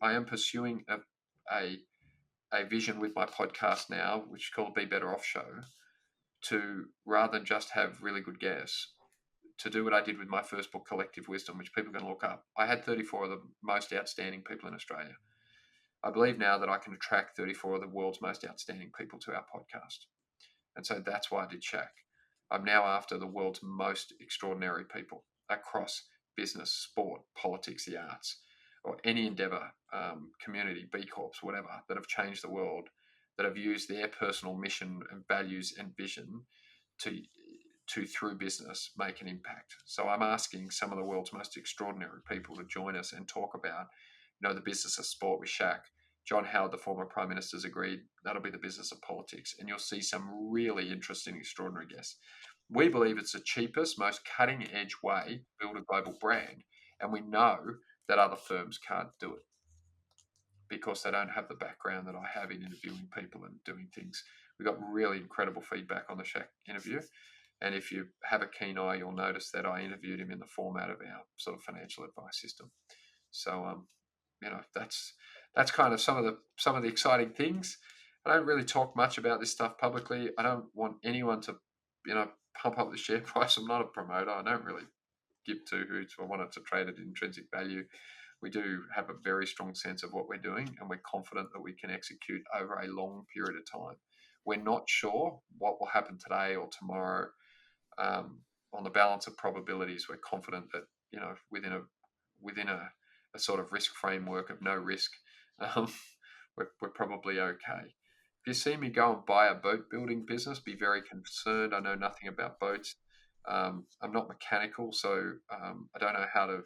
I am pursuing a vision with my podcast now, which is called Be Better Off Show, to rather than just have really good guests, to do what I did with my first book, Collective Wisdom, which people can look up. I had 34 of the most outstanding people in Australia. I believe now that I can attract 34 of the world's most outstanding people to our podcast. And so that's why I did Shaq. I'm now after the world's most extraordinary people across business, sport, politics, the arts, or any endeavor, community, B Corps, whatever, that have changed the world, that have used their personal mission and values and vision to through business make an impact. So I'm asking some of the world's most extraordinary people to join us and talk about, the business of sport with Shaq. John Howard, the former Prime Minister, has agreed that'll be the business of politics. And you'll see some really interesting, extraordinary guests. We believe it's the cheapest, most cutting edge way to build a global brand. And we know that other firms can't do it because they don't have the background that I have in interviewing people and doing things. We got really incredible feedback on the Shaq interview. And if you have a keen eye, you'll notice that I interviewed him in the format of our sort of financial advice system. So, that's kind of some of the exciting things. I don't really talk much about this stuff publicly. I don't want anyone to, pump up the share price. I'm not a promoter. I don't really give two hoots. I want it to trade at intrinsic value. We do have a very strong sense of what we're doing, and we're confident that we can execute over a long period of time. We're not sure what will happen today or tomorrow. On the balance of probabilities, we're confident that, within a sort of risk framework of no risk, we're probably okay. If you see me go and buy a boat building business, be very concerned. I know nothing about boats. I'm not mechanical, so I don't know how to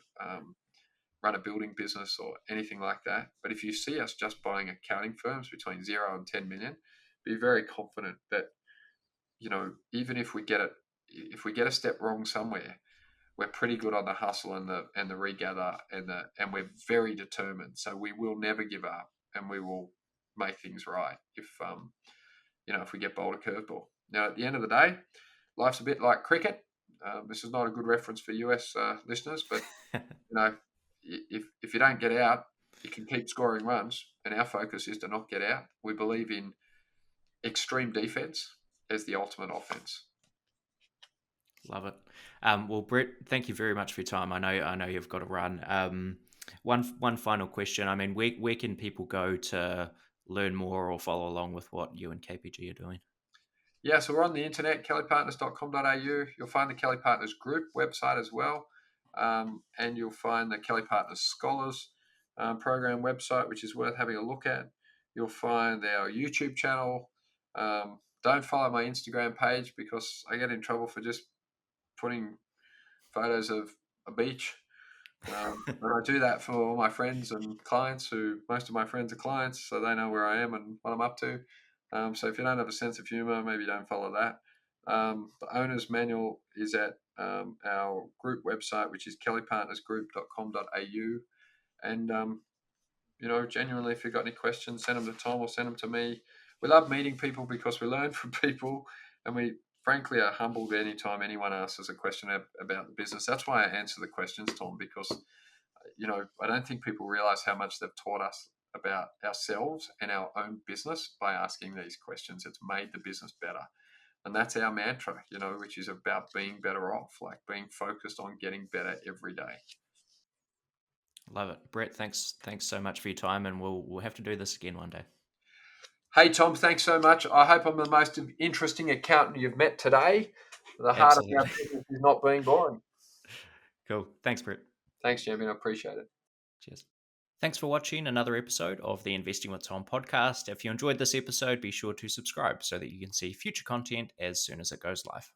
run a building business or anything like that. But if you see us just buying accounting firms between 0 and 10 million, be very confident that, even if we get a step wrong somewhere, we're pretty good on the hustle and the regather and we're very determined. So we will never give up, and we will make things right if we get bowled a curveball. Now, at the end of the day, life's a bit like cricket. This is not a good reference for US listeners, but if you don't get out, you can keep scoring runs, and our focus is to not get out. We believe in extreme defense as the ultimate offense. Love it. Well, Brett, thank you very much for your time. I know you've got to run. One final question. I mean, where can people go to learn more or follow along with what you and KPG are doing? Yeah, so we're on the internet, kellypartners.com.au. You'll find the Kelly Partners Group website as well, and you'll find the Kelly Partners Scholars program website, which is worth having a look at. You'll find our YouTube channel. Don't follow my Instagram page because I get in trouble for just putting photos of a beach. And I do that for all my friends and clients, who most of my friends are clients, so they know where I am and what I'm up to. So if you don't have a sense of humor, maybe don't follow that. The owner's manual is at our group website, which is kellypartnersgroup.com.au. And, genuinely, if you've got any questions, send them to Tom or send them to me. We love meeting people because we learn from people, and we frankly are humbled anytime anyone asks us a question about the business. That's why I answer the questions, Tom, because, I don't think people realize how much they've taught us about ourselves and our own business by asking these questions. It's made the business better. And that's our mantra, which is about being better off, like being focused on getting better every day. Love it. Brett, thanks so much for your time, and we'll have to do this again one day. Hey, Tom, thanks so much. I hope I'm the most interesting accountant you've met today. The heart of our business is not being boring. Cool. Thanks, Brett. Thanks, champion. I appreciate it. Cheers. Thanks for watching another episode of the Investing with Tom podcast. If you enjoyed this episode, be sure to subscribe so that you can see future content as soon as it goes live.